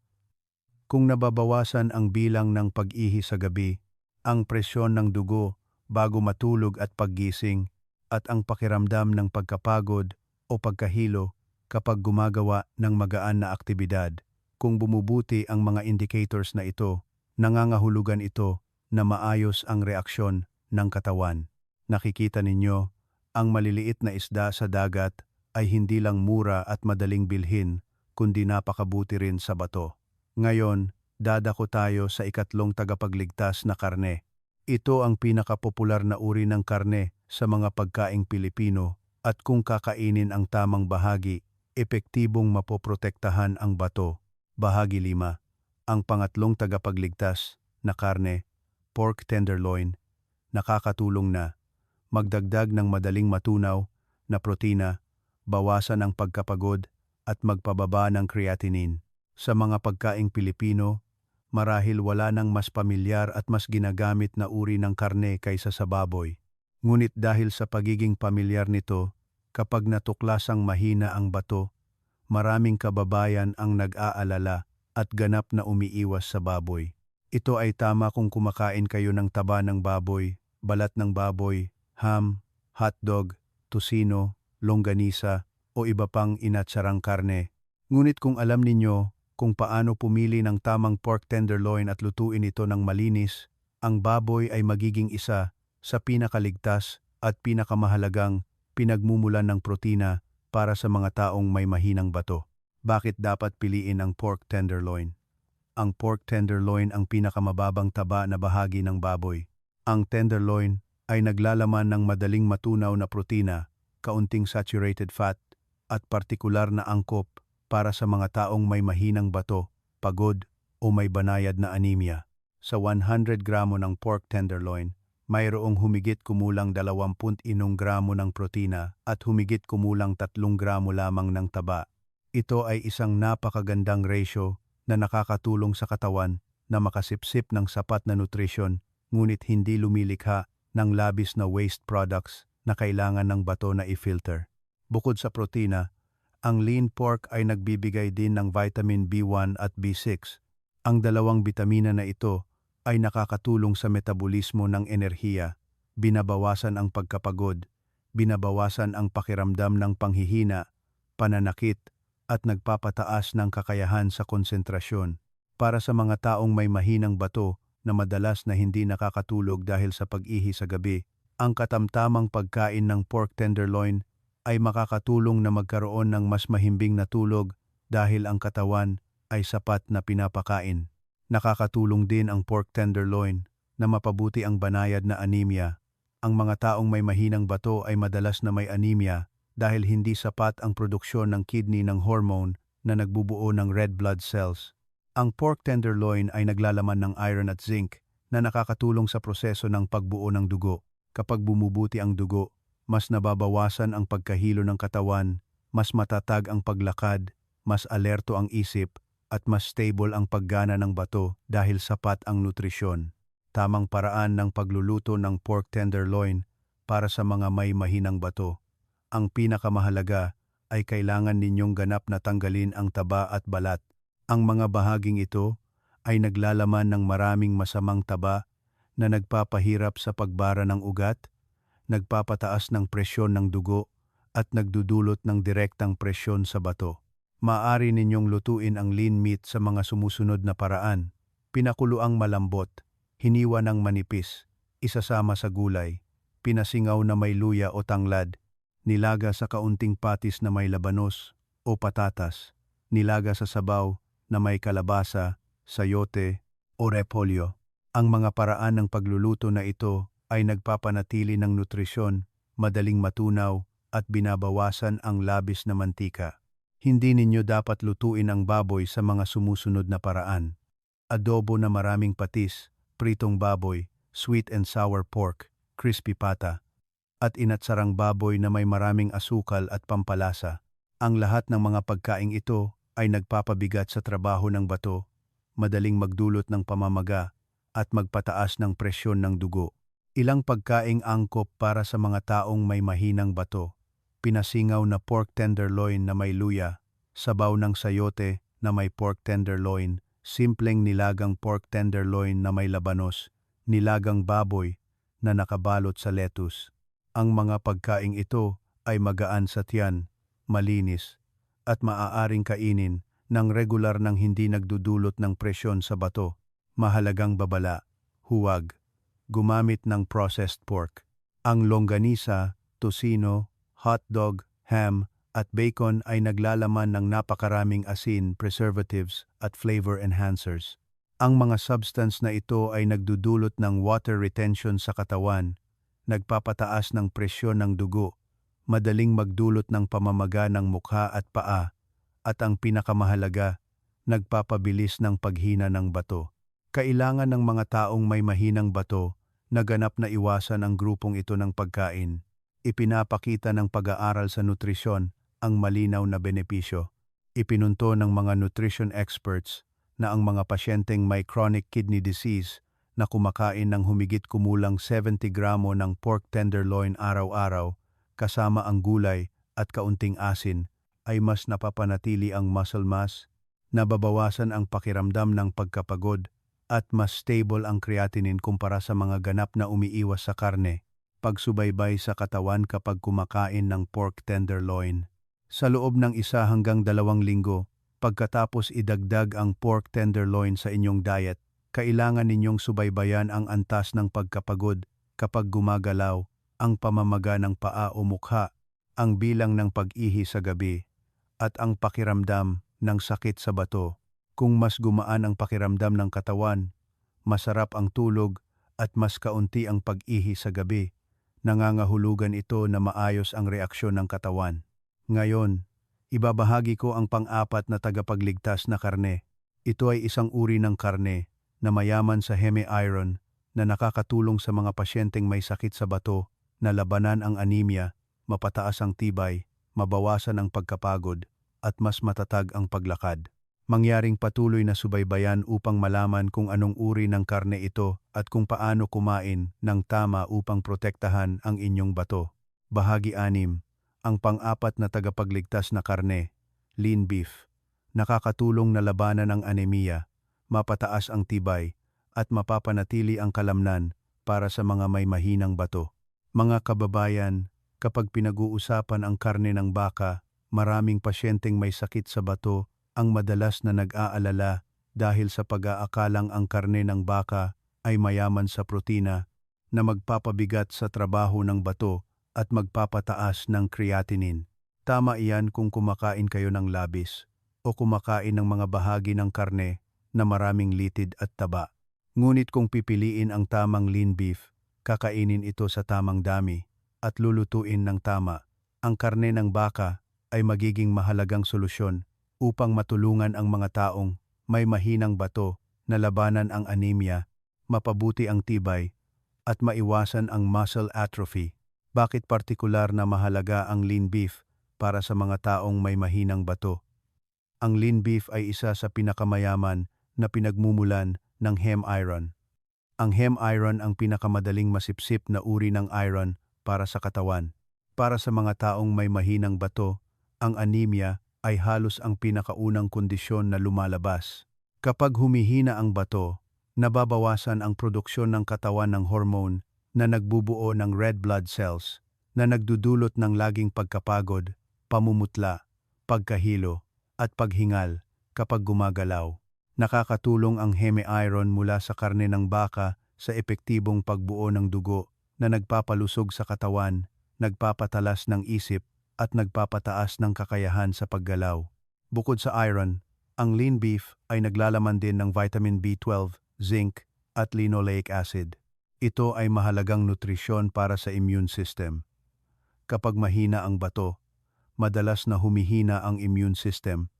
Kung nababawasan ang bilang ng pag-ihi sa gabi, ang presyon ng dugo bago matulog at paggising, at ang pakiramdam ng pagkapagod o pagkahilo kapag gumagawa ng magaan na aktibidad. Kung bumubuti ang mga indicators na ito, nangangahulugan ito na maayos ang reaksyon ng katawan. Nakikita ninyo, ang maliliit na isda sa dagat ay hindi lang mura at madaling bilhin, kundi napakabuti rin sa bato. Ngayon, dadako tayo sa ikatlong tagapagligtas na karne. Ito ang pinakapopular na uri ng karne sa mga pagkaing Pilipino, at kung kakainin ang tamang bahagi, epektibong mapoprotektahan ang bato. Bahagi 5. Ang pangatlong tagapagligtas na karne, pork tenderloin, nakakatulong na magdagdag ng madaling matunaw na protina, bawasan ang pagkapagod at magpababa ng creatinine. Sa mga pagkaing Pilipino, marahil wala nang mas pamilyar at mas ginagamit na uri ng karne kaysa sa baboy. Ngunit dahil sa pagiging pamilyar nito, kapag natuklasang mahina ang bato, maraming kababayan ang nag-aalala at ganap na umiiwas sa baboy. Ito ay tama kung kumakain kayo ng taba ng baboy, balat ng baboy, ham, hotdog, tosino, longganisa o iba pang inatsarang karne. Ngunit kung alam ninyo kung paano pumili ng tamang pork tenderloin at lutuin ito ng malinis, ang baboy ay magiging isa sa pinakaligtas at pinakamahalagang pinagmumulan ng protina para sa mga taong may mahinang bato. Bakit dapat piliin ang pork tenderloin? Ang pork tenderloin ang pinakamababang taba na bahagi ng baboy. Ang tenderloin ay naglalaman ng madaling matunaw na protina, kaunting saturated fat, at partikular na angkop para sa mga taong may mahinang bato, pagod, o may banayad na anemia. Sa 100 gramo ng pork tenderloin, mayroong humigit kumulang 20 gramo ng protina at humigit kumulang 3 gramo lamang ng taba. Ito ay isang napakagandang ratio na nakakatulong sa katawan na makasipsip ng sapat na nutrisyon ngunit hindi lumilikha ng labis na waste products na kailangan ng bato na i-filter. Bukod sa protina, ang lean pork ay nagbibigay din ng vitamin B1 at B6. Ang dalawang bitamina na ito ay nakakatulong sa metabolismo ng enerhiya, binabawasan ang pagkapagod, binabawasan ang pakiramdam ng panghihina, pananakit, at nagpapataas ng kakayahan sa konsentrasyon. Para sa mga taong may mahinang bato na madalas na hindi nakakatulog dahil sa pag-ihi sa gabi, ang katamtamang pagkain ng pork tenderloin ay makakatulong na magkaroon ng mas mahimbing na tulog dahil ang katawan ay sapat na pinapakain. Nakakatulong din ang pork tenderloin na mapabuti ang banayad na anemia. Ang mga taong may mahinang bato ay madalas na may anemia dahil hindi sapat ang produksyon ng kidney ng hormone na nagbubuo ng red blood cells. Ang pork tenderloin ay naglalaman ng iron at zinc na nakakatulong sa proseso ng pagbuo ng dugo. Kapag bumubuti ang dugo, mas nababawasan ang pagkahilo ng katawan, mas matatag ang paglakad, mas alerto ang isip, at mas stable ang paggana ng bato dahil sapat ang nutrisyon. Tamang paraan ng pagluluto ng pork tenderloin para sa mga may mahinang bato. Ang pinakamahalaga ay kailangan ninyong ganap na tanggalin ang taba at balat. Ang mga bahaging ito ay naglalaman ng maraming masamang taba na nagpapahirap sa pagbara ng ugat, nagpapataas ng presyon ng dugo, at nagdudulot ng direktang presyon sa bato. Maaari ninyong lutuin ang lean meat sa mga sumusunod na paraan. Pinakuluang malambot, hiniwa ng manipis, isasama sa gulay, pinasingaw na may luya o tanglad, nilaga sa kaunting patis na may labanos o patatas, nilaga sa sabaw na may kalabasa, sayote o repolyo. Ang mga paraan ng pagluluto na ito ay nagpapanatili ng nutrisyon, madaling matunaw at binabawasan ang labis na mantika. Hindi ninyo dapat lutuin ang baboy sa mga sumusunod na paraan. Adobo na maraming patis, pritong baboy, sweet and sour pork, crispy pata, at inatsarang baboy na may maraming asukal at pampalasa. Ang lahat ng mga pagkaing ito ay nagpapabigat sa trabaho ng bato, madaling magdulot ng pamamaga, at magpataas ng presyon ng dugo. Ilang pagkaing angkop para sa mga taong may mahinang bato. Pinasingaw na pork tenderloin na may luya, sabaw ng sayote na may pork tenderloin, simpleng nilagang pork tenderloin na may labanos, nilagang baboy na nakabalot sa lettuce. Ang mga pagkaing ito ay magaan sa tiyan, malinis, at maaaring kainin ng regular nang hindi nagdudulot ng presyon sa bato. Mahalagang babala, huwag gumamit ng processed pork. Ang longganisa, tosino, hotdog, ham, at bacon ay naglalaman ng napakaraming asin, preservatives, at flavor enhancers. Ang mga substance na ito ay nagdudulot ng water retention sa katawan, nagpapataas ng presyon ng dugo, madaling magdulot ng pamamaga ng mukha at paa, at ang pinakamahalaga, nagpapabilis ng paghina ng bato. Kailangan ng mga taong may mahinang bato na ganap na iwasan ang grupong ito ng pagkain. Ipinapakita ng pag-aaral sa nutrisyon ang malinaw na benepisyo. Ipinunto ng mga nutrition experts na ang mga pasyenteng may chronic kidney disease na kumakain ng humigit kumulang 70 gramo ng pork tenderloin araw-araw kasama ang gulay at kaunting asin ay mas napapanatili ang muscle mass, nababawasan ang pakiramdam ng pagkapagod at mas stable ang creatinine kumpara sa mga ganap na umiiwas sa karne. Pagsubaybay sa katawan kapag kumakain ng pork tenderloin. Sa loob ng 1 hanggang 2 linggo, pagkatapos idagdag ang pork tenderloin sa inyong diet, kailangan ninyong subaybayan ang antas ng pagkapagod kapag gumagalaw, ang pamamaga ng paa o mukha, ang bilang ng pag-ihi sa gabi, at ang pakiramdam ng sakit sa bato. Kung mas gumaan ang pakiramdam ng katawan, masarap ang tulog at mas kaunti ang pag-ihi sa gabi, nangangahulugan ito na maayos ang reaksyon ng katawan. Ngayon, ibabahagi ko ang pang-apat na tagapagligtas na karne. Ito ay isang uri ng karne na mayaman sa hemi-iron na nakakatulong sa mga pasyenteng may sakit sa bato na labanan ang anemia, mapataas ang tibay, mabawasan ang pagkapagod, at mas matatag ang paglakad. Mangyaring patuloy na subaybayan upang malaman kung anong uri ng karne ito at kung paano kumain ng tama upang protektahan ang inyong bato. Bahagi 6. Ang pang-apat na tagapagligtas na karne, lean beef. Nakakatulong na labanan ang anemia, mapataas ang tibay, at mapapanatili ang kalamnan para sa mga may mahinang bato. Mga kababayan, kapag pinag-uusapan ang karne ng baka, maraming pasyenteng may sakit sa bato ang madalas na nag-aalala dahil sa pag-aakalang ang karne ng baka ay mayaman sa protina na magpapabigat sa trabaho ng bato at magpapataas ng creatinine. Tama iyan kung kumakain kayo ng labis o kumakain ng mga bahagi ng karne na maraming litid at taba. Ngunit kung pipiliin ang tamang lean beef, kakainin ito sa tamang dami at lulutuin ng tama. Ang karne ng baka ay magiging mahalagang solusyon upang matulungan ang mga taong may mahinang bato na labanan ang anemia, mapabuti ang tibay, at maiwasan ang muscle atrophy. Bakit partikular na mahalaga ang lean beef para sa mga taong may mahinang bato? Ang lean beef ay isa sa pinakamayaman na pinagmumulan ng heme iron. Ang heme iron ang pinakamadaling masipsip na uri ng iron para sa katawan. Para sa mga taong may mahinang bato, ang anemia ay halos ang pinakaunang kondisyon na lumalabas. Kapag humihina ang bato, nababawasan ang produksyon ng katawan ng hormone na nagbubuo ng red blood cells na nagdudulot ng laging pagkapagod, pamumutla, pagkahilo, at paghingal kapag gumagalaw. Nakakatulong ang heme iron mula sa karne ng baka sa epektibong pagbuo ng dugo na nagpapalusog sa katawan, nagpapatalas ng isip, at nagpapataas ng kakayahan sa paggalaw. Bukod sa iron, ang lean beef ay naglalaman din ng vitamin B12, zinc, at linoleic acid. Ito ay mahalagang nutrisyon para sa immune system. Kapag mahina ang bato, madalas na humihina ang immune system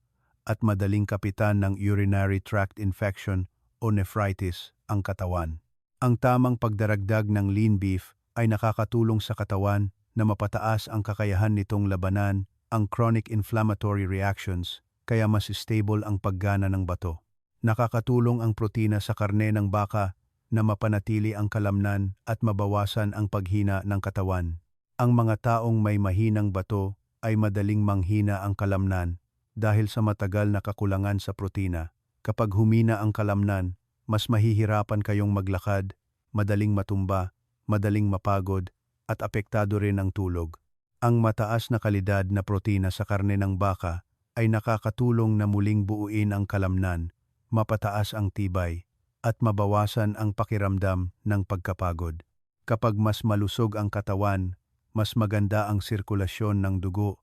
at madaling kapitan ng urinary tract infection o nephritis ang katawan. Ang tamang pagdaragdag ng lean beef ay nakakatulong sa katawan na mapataas ang kakayahan nitong labanan ang chronic inflammatory reactions, kaya mas stable ang paggana ng bato. Nakakatulong ang protina sa karne ng baka na mapanatili ang kalamnan at mabawasan ang paghina ng katawan. Ang mga taong may mahinang bato ay madaling manghina ang kalamnan dahil sa matagal na kakulangan sa protina. Kapag humina ang kalamnan, mas mahihirapan kayong maglakad, madaling matumba, madaling mapagod, at apektado rin ang tulog. Ang mataas na kalidad na protina sa karne ng baka ay nakakatulong na muling buuin ang kalamnan, mapataas ang tibay, at mabawasan ang pakiramdam ng pagkapagod. Kapag mas malusog ang katawan, mas maganda ang sirkulasyon ng dugo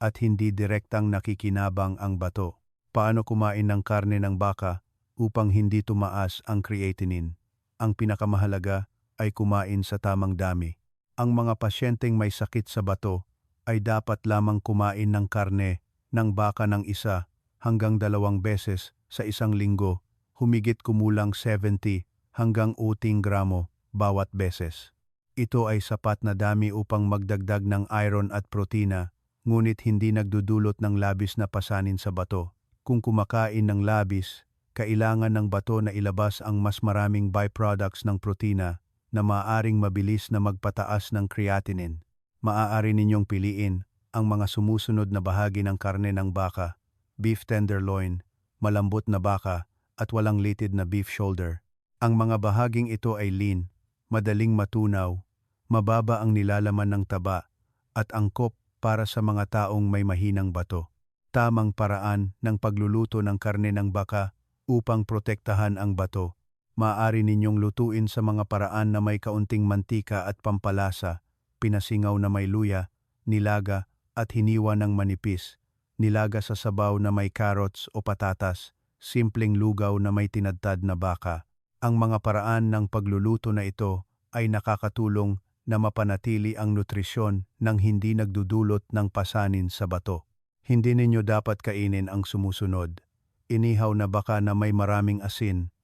at hindi direktang nakikinabang ang bato. Paano kumain ng karne ng baka upang hindi tumaas ang creatinine? Ang pinakamahalaga ay kumain sa tamang dami. Ang mga pasyenteng may sakit sa bato ay dapat lamang kumain ng karne ng baka ng 1 hanggang 2 beses sa isang linggo, humigit kumulang 70 hanggang 80 gramo bawat beses. Ito ay sapat na dami upang magdagdag ng iron at protina, ngunit hindi nagdudulot ng labis na pasanin sa bato. Kung kumakain ng labis, kailangan ng bato na ilabas ang mas maraming byproducts ng protina na maaaring mabilis na magpataas ng creatinine. Maaari ninyong piliin ang mga sumusunod na bahagi ng karne ng baka: beef tenderloin, malambot na baka, at walang litid na beef shoulder. Ang mga bahaging ito ay lean, madaling matunaw, mababa ang nilalaman ng taba, at angkop para sa mga taong may mahinang bato. Tamang paraan ng pagluluto ng karne ng baka upang protektahan ang bato. Maaari ninyong lutuin sa mga paraan na may kaunting mantika at pampalasa, pinasingaw na may luya, nilaga at hiniwa ng manipis, nilaga sa sabaw na may carrots o patatas, simpleng lugaw na may tinadtad na baka. Ang mga paraan ng pagluluto na ito ay nakakatulong na mapanatili ang nutrisyon nang hindi nagdudulot ng pasanin sa bato. Hindi ninyo dapat kainin ang sumusunod: inihaw na baka na may maraming asin,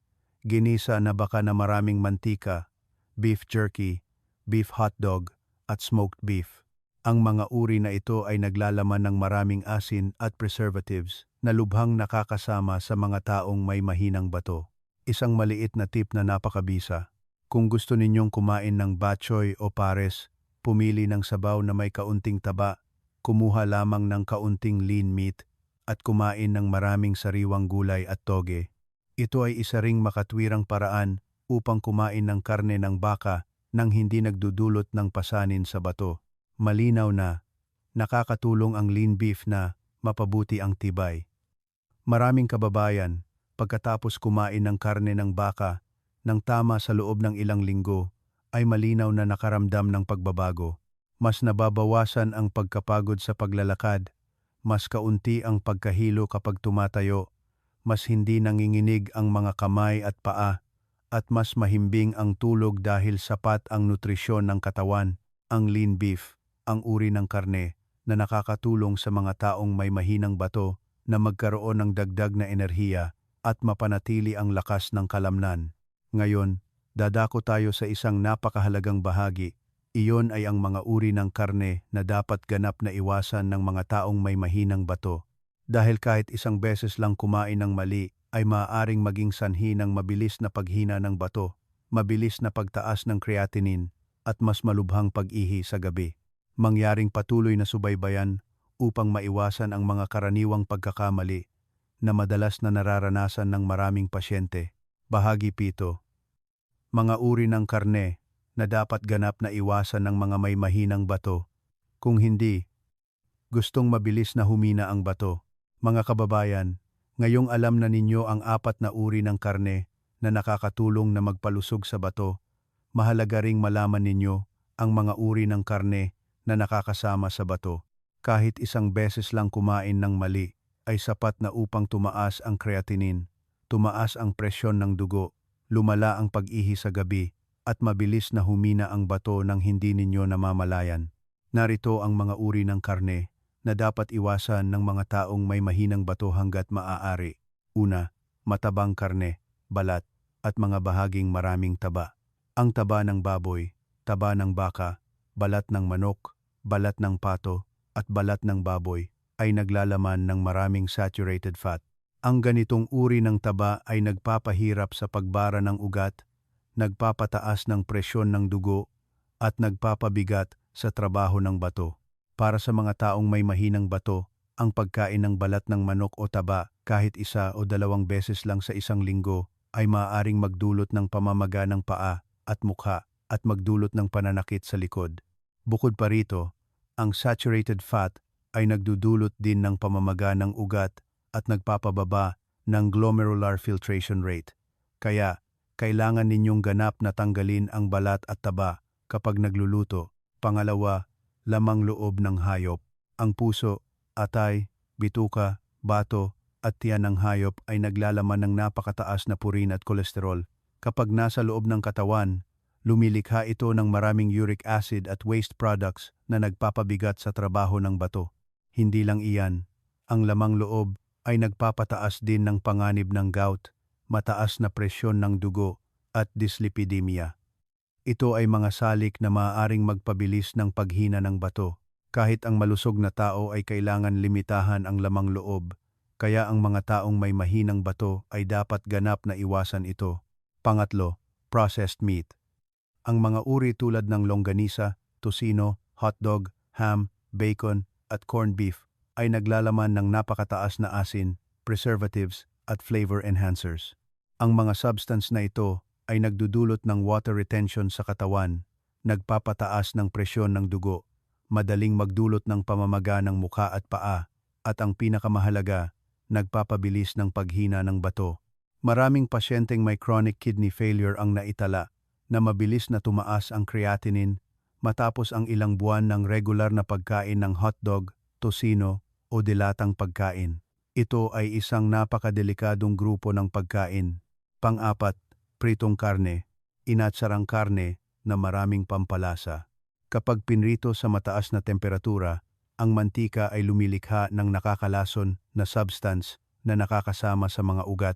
ginisa na baka na maraming mantika, beef jerky, beef hotdog, at smoked beef. Ang mga uri na ito ay naglalaman ng maraming asin at preservatives na lubhang nakakasama sa mga taong may mahinang bato. Isang maliit na tip na napakabisa: kung gusto ninyong kumain ng bok choy o pares, pumili ng sabaw na may kaunting taba, kumuha lamang ng kaunting lean meat, at kumain ng maraming sariwang gulay at toge. Ito ay isa ring makatwirang paraan upang kumain ng karne ng baka nang hindi nagdudulot ng pasanin sa bato. Malinaw na nakakatulong ang lean beef na mapabuti ang tibay. Maraming kababayan, pagkatapos kumain ng karne ng baka ng tama sa loob ng ilang linggo, ay malinaw na nakaramdam ng pagbabago. Mas nababawasan ang pagkapagod sa paglalakad, mas kaunti ang pagkahilo kapag tumatayo, mas hindi nanginginig ang mga kamay at paa, at mas mahimbing ang tulog dahil sapat ang nutrisyon ng katawan. Ang lean beef, ang uri ng karne na nakakatulong sa mga taong may mahinang bato na magkaroon ng dagdag na enerhiya at mapanatili ang lakas ng kalamnan. Ngayon, dadako tayo sa isang napakahalagang bahagi. Iyon ay ang mga uri ng karne na dapat ganap na iwasan ng mga taong may mahinang bato. Dahil kahit isang beses lang kumain ng mali ay maaaring maging sanhi ng mabilis na paghina ng bato, mabilis na pagtaas ng creatinine, at mas malubhang pag-ihi sa gabi. Mangyaring patuloy na subaybayan upang maiwasan ang mga karaniwang pagkakamali na madalas na nararanasan ng maraming pasyente. Bahagi 7. Mga uri ng karne na dapat ganap na iwasan ng mga may mahinang bato. Kung hindi gustong mabilis na humina ang bato. Mga kababayan, ngayong alam na ninyo ang 4 na uri ng karne na nakakatulong na magpalusog sa bato, mahalaga ring malaman ninyo ang mga uri ng karne na nakakasama sa bato. Kahit isang beses lang kumain ng mali ay sapat na upang tumaas ang creatinine, tumaas ang presyon ng dugo, lumala ang pag-ihi sa gabi, at mabilis na humina ang bato nang hindi ninyo namamalayan. Narito ang mga uri ng karne na dapat iwasan ng mga taong may mahinang bato hanggat maaari. Una, matabang karne, balat, at mga bahaging maraming taba. Ang taba ng baboy, taba ng baka, balat ng manok, balat ng pato, at balat ng baboy ay naglalaman ng maraming saturated fat. Ang ganitong uri ng taba ay nagpapahirap sa pagbara ng ugat, nagpapataas ng presyon ng dugo, at nagpapabigat sa trabaho ng bato. Para sa mga taong may mahinang bato, ang pagkain ng balat ng manok o taba kahit 1 o 2 beses lang sa isang linggo ay maaaring magdulot ng pamamaga ng paa at mukha at magdulot ng pananakit sa likod. Bukod pa rito, ang saturated fat ay nagdudulot din ng pamamaga ng ugat at nagpapababa ng glomerular filtration rate. Kaya, kailangan ninyong ganap na tanggalin ang balat at taba kapag nagluluto. Pangalawa, lamang loob ng hayop. Ang puso, atay, bituka, bato, at tiyan ng hayop ay naglalaman ng napakataas na purin at kolesterol. Kapag nasa loob ng katawan, lumilikha ito ng maraming uric acid at waste products na nagpapabigat sa trabaho ng bato. Hindi lang iyan, ang lamang loob ay nagpapataas din ng panganib ng gout, mataas na presyon ng dugo, at dyslipidemia. Ito ay mga salik na maaaring magpabilis ng paghina ng bato. Kahit ang malusog na tao ay kailangan limitahan ang lamang loob, kaya ang mga taong may mahinang bato ay dapat ganap na iwasan ito. Pangatlo, processed meat. Ang mga uri tulad ng longganisa, tocino, hotdog, ham, bacon, at corned beef ay naglalaman ng napakataas na asin, preservatives, at flavor enhancers. Ang mga substance na ito ay nagdudulot ng water retention sa katawan, nagpapataas ng presyon ng dugo, madaling magdulot ng pamamaga ng muka at paa, at ang pinakamahalaga, nagpapabilis ng paghina ng bato. Maraming pasyenteng may chronic kidney failure ang naitala na mabilis na tumaas ang creatinine matapos ang ilang buwan ng regular na pagkain ng hotdog, tocino o dilatang pagkain. Ito ay isang napakadelikadong grupo ng pagkain. Pang-apat, pritong karne, inatsarang karne na maraming pampalasa. Kapag pinrito sa mataas na temperatura, ang mantika ay lumilikha ng nakakalason na substance na nakakasama sa mga ugat,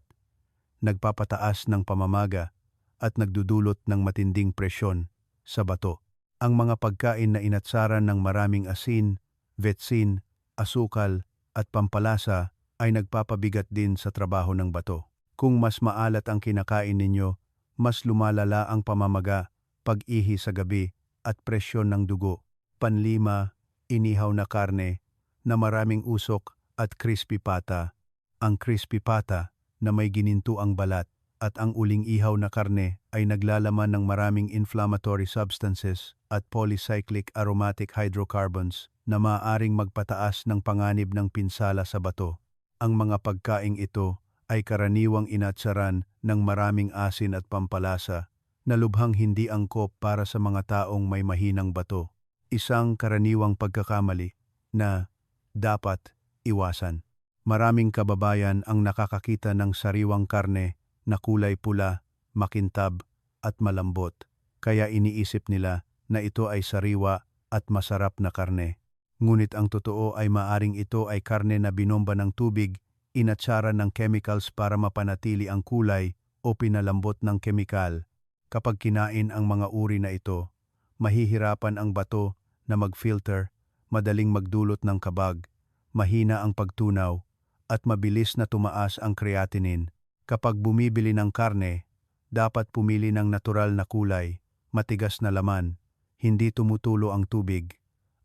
nagpapataas ng pamamaga at nagdudulot ng matinding presyon sa bato. Ang mga pagkain na inatsaran ng maraming asin, vetsin, asukal at pampalasa ay nagpapabigat din sa trabaho ng bato. Kung mas maalat ang kinakain ninyo, mas lumalala ang pamamaga, pag-ihi sa gabi at presyon ng dugo. Panlima, inihaw na karne na maraming usok at crispy pata. Ang crispy pata na may ginintuang balat at ang uling ihaw na karne ay naglalaman ng maraming inflammatory substances at polycyclic aromatic hydrocarbons na maaaring magpataas ng panganib ng pinsala sa bato. Ang mga pagkaing ito ay karaniwang inatsaran ng maraming asin at pampalasa na lubhang hindi angkop para sa mga taong may mahinang bato. Isang karaniwang pagkakamali na dapat iwasan. Maraming kababayan ang nakakakita ng sariwang karne na kulay pula, makintab at malambot, kaya iniisip nila na ito ay sariwa at masarap na karne. Ngunit ang totoo ay maaring ito ay karne na binomba ng tubig, inatsara ng chemicals para mapanatili ang kulay o pinalambot ng kemikal. Kapag kinain ang mga uri na ito, mahihirapan ang bato na mag-filter, madaling magdulot ng kabag, mahina ang pagtunaw, at mabilis na tumaas ang creatinine. Kapag bumibili ng karne, dapat pumili ng natural na kulay, matigas na laman, hindi tumutulo ang tubig,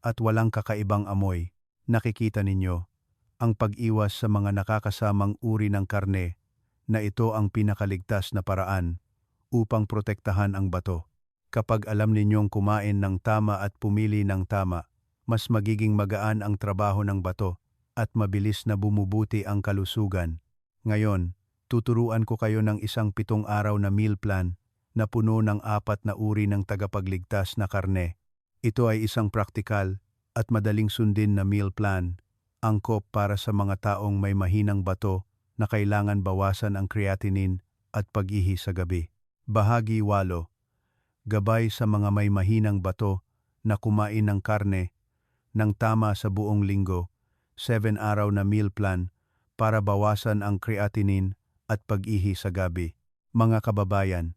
at walang kakaibang amoy. Nakikita ninyo, ang pag-iwas sa mga nakakasamang uri ng karne na ito ang pinakaligtas na paraan upang protektahan ang bato. Kapag alam ninyong kumain ng tama at pumili ng tama, mas magiging magaan ang trabaho ng bato at mabilis na bumubuti ang kalusugan. Ngayon, tuturuan ko kayo ng isang 7 araw na meal plan na puno ng 4 na uri ng tagapagligtas na karne. Ito ay isang praktikal at madaling sundin na meal plan, angkop para sa mga taong may mahinang bato na kailangan bawasan ang creatinine at pag-ihi sa gabi. Bahagi 8. Gabay sa mga may mahinang bato na kumain ng karne ng tama sa buong linggo, 7 araw na meal plan para bawasan ang creatinine at pag-ihi sa gabi. Mga kababayan,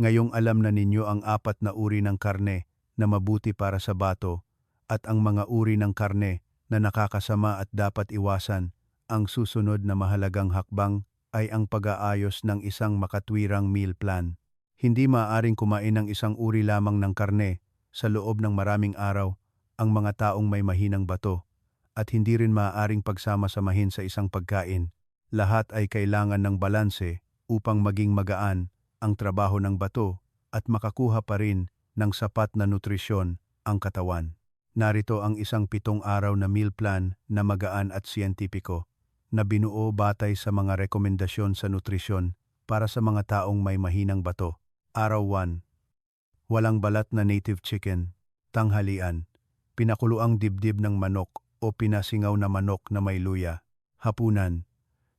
ngayong alam na ninyo ang 4 na uri ng karne na mabuti para sa bato at ang mga uri ng karne na nakakasama at dapat iwasan, ang susunod na mahalagang hakbang ay ang pag-aayos ng isang makatwirang meal plan. Hindi maaaring kumain ng isang uri lamang ng karne sa loob ng maraming araw ang mga taong may mahinang bato, at hindi rin maaaring pagsama-samahin sa isang pagkain. Lahat ay kailangan ng balanse upang maging magaan ang trabaho ng bato at makakuha pa rin ng sapat na nutrisyon ang katawan. Narito ang isang 7 araw na meal plan na magaan at siyentipiko na binuo batay sa mga rekomendasyon sa nutrisyon para sa mga taong may mahinang bato. Araw 1. Walang balat na native chicken. Tanghalian. Pinakuluang dibdib ng manok o pinasingaw na manok na may luya. Hapunan.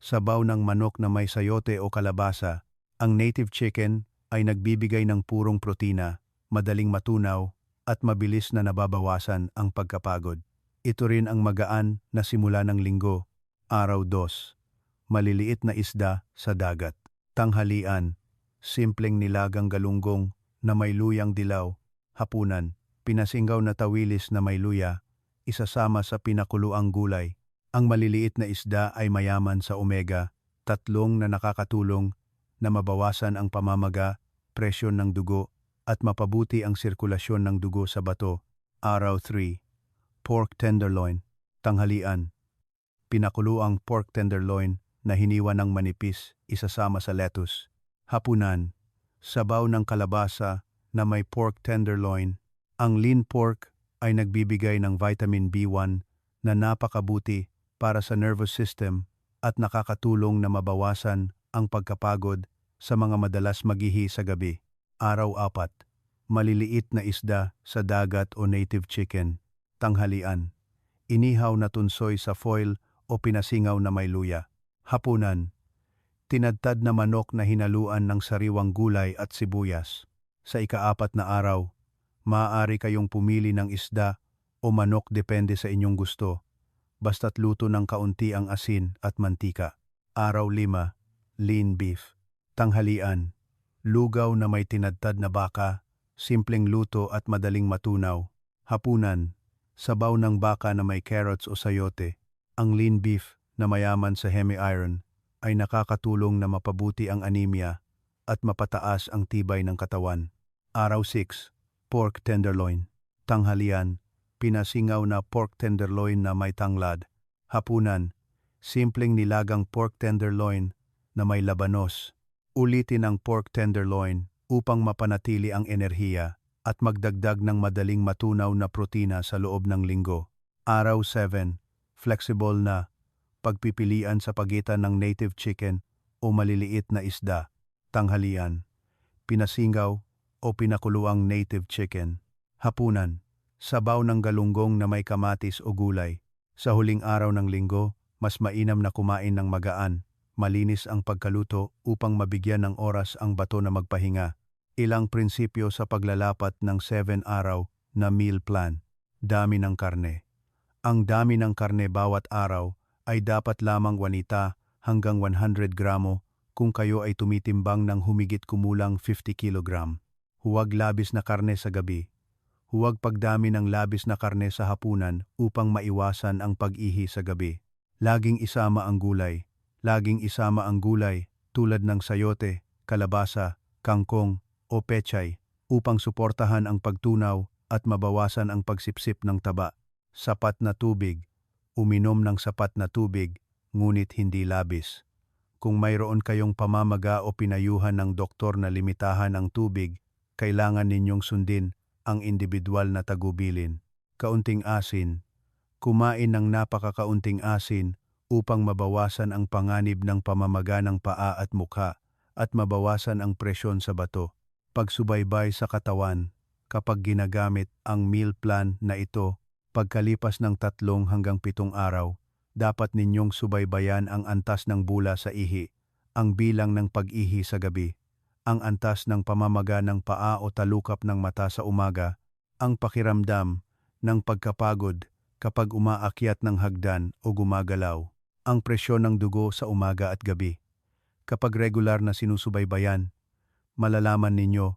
Sabaw ng manok na may sayote o kalabasa. Ang native chicken ay nagbibigay ng purong protina, madaling matunaw, at mabilis na nababawasan ang pagkapagod. Ito rin ang magaan na simula ng linggo. Araw 2. Maliliit na isda sa dagat. Tanghalian. Simpleng nilagang galunggong na may luyang dilaw. Hapunan. Pinasingaw na tawilis na may luya, isasama sa pinakuluang gulay. Ang maliliit na isda ay mayaman sa omega-3 na nakakatulong na mabawasan ang pamamaga, presyon ng dugo, at mapabuti ang sirkulasyon ng dugo sa bato. Araw 3. Pork tenderloin. Tanghalian. Pinakuluang pork tenderloin na hiniwa ng manipis, isasama sa lettuce. Hapunan. Sabaw ng kalabasa na may pork tenderloin. Ang lean pork ay nagbibigay ng vitamin B1 na napakabuti para sa nervous system at nakakatulong na mabawasan ang pagkapagod sa mga madalas maghihi sa gabi. Araw 4. Maliliit na isda sa dagat o native chicken. Tanghalian. Inihaw na tunsoy sa foil o pinasingaw na may luya. Hapunan. Tinadtad na manok na hinaluan ng sariwang gulay at sibuyas. Sa ika-4 na araw, maaari kayong pumili ng isda o manok depende sa inyong gusto. Basta't luto ng kaunti ang asin at mantika. Araw 5. Lean beef. Tanghalian. Lugaw na may tinadtad na baka, simpleng luto at madaling matunaw. Hapunan. Sabaw ng baka na may carrots o sayote. Ang lean beef na mayaman sa hemi-iron ay nakakatulong na mapabuti ang anemia at mapataas ang tibay ng katawan. Araw 6. Pork tenderloin. Tanghalian. Pinasingaw na pork tenderloin na may tanglad. Hapunan. Simpleng nilagang pork tenderloin na may labanos. Ulitin ang pork tenderloin upang mapanatili ang enerhiya at magdagdag ng madaling matunaw na protina sa loob ng linggo. Araw 7. Flexible na pagpipilian sa pagitan ng native chicken o maliliit na isda. Tanghalian. Pinasingaw o pinakuluang native chicken. Hapunan. Sabaw ng galunggong na may kamatis o gulay. Sa huling araw ng linggo, mas mainam na kumain ng magaan, malinis ang pagkaluto upang mabigyan ng oras ang bato na magpahinga. Ilang prinsipyo sa paglalapat ng 7 araw na meal plan. Dami ng karne. Ang dami ng karne bawat araw ay dapat lamang wanita hanggang 100 gramo kung kayo ay tumitimbang ng humigit kumulang 50 kilogram. Huwag labis na karne sa gabi. Huwag pagdami ng labis na karne sa hapunan upang maiwasan ang pag-ihi sa gabi. Laging isama ang gulay. Laging isama ang gulay tulad ng sayote, kalabasa, kangkong o pechay upang suportahan ang pagtunaw at mabawasan ang pagsipsip ng taba. Sapat na tubig. Uminom ng sapat na tubig, ngunit hindi labis. Kung mayroon kayong pamamaga o pinayuhan ng doktor na limitahan ang tubig, kailangan ninyong sundin ang individual na tagubilin. Kaunting asin. Kumain ng napakakaunting asin upang mabawasan ang panganib ng pamamaga ng paa at mukha at mabawasan ang presyon sa bato. Pagsubaybay sa katawan. Kapag ginagamit ang meal plan na ito, pagkalipas ng 3 hanggang 7 araw, dapat ninyong subaybayan ang antas ng bula sa ihi, ang bilang ng pag-ihi sa gabi, ang antas ng pamamaga ng paa o talukap ng mata sa umaga, ang pakiramdam ng pagkapagod kapag umaakyat ng hagdan o gumagalaw, ang presyon ng dugo sa umaga at gabi. Kapag regular na sinusubaybayan, malalaman ninyo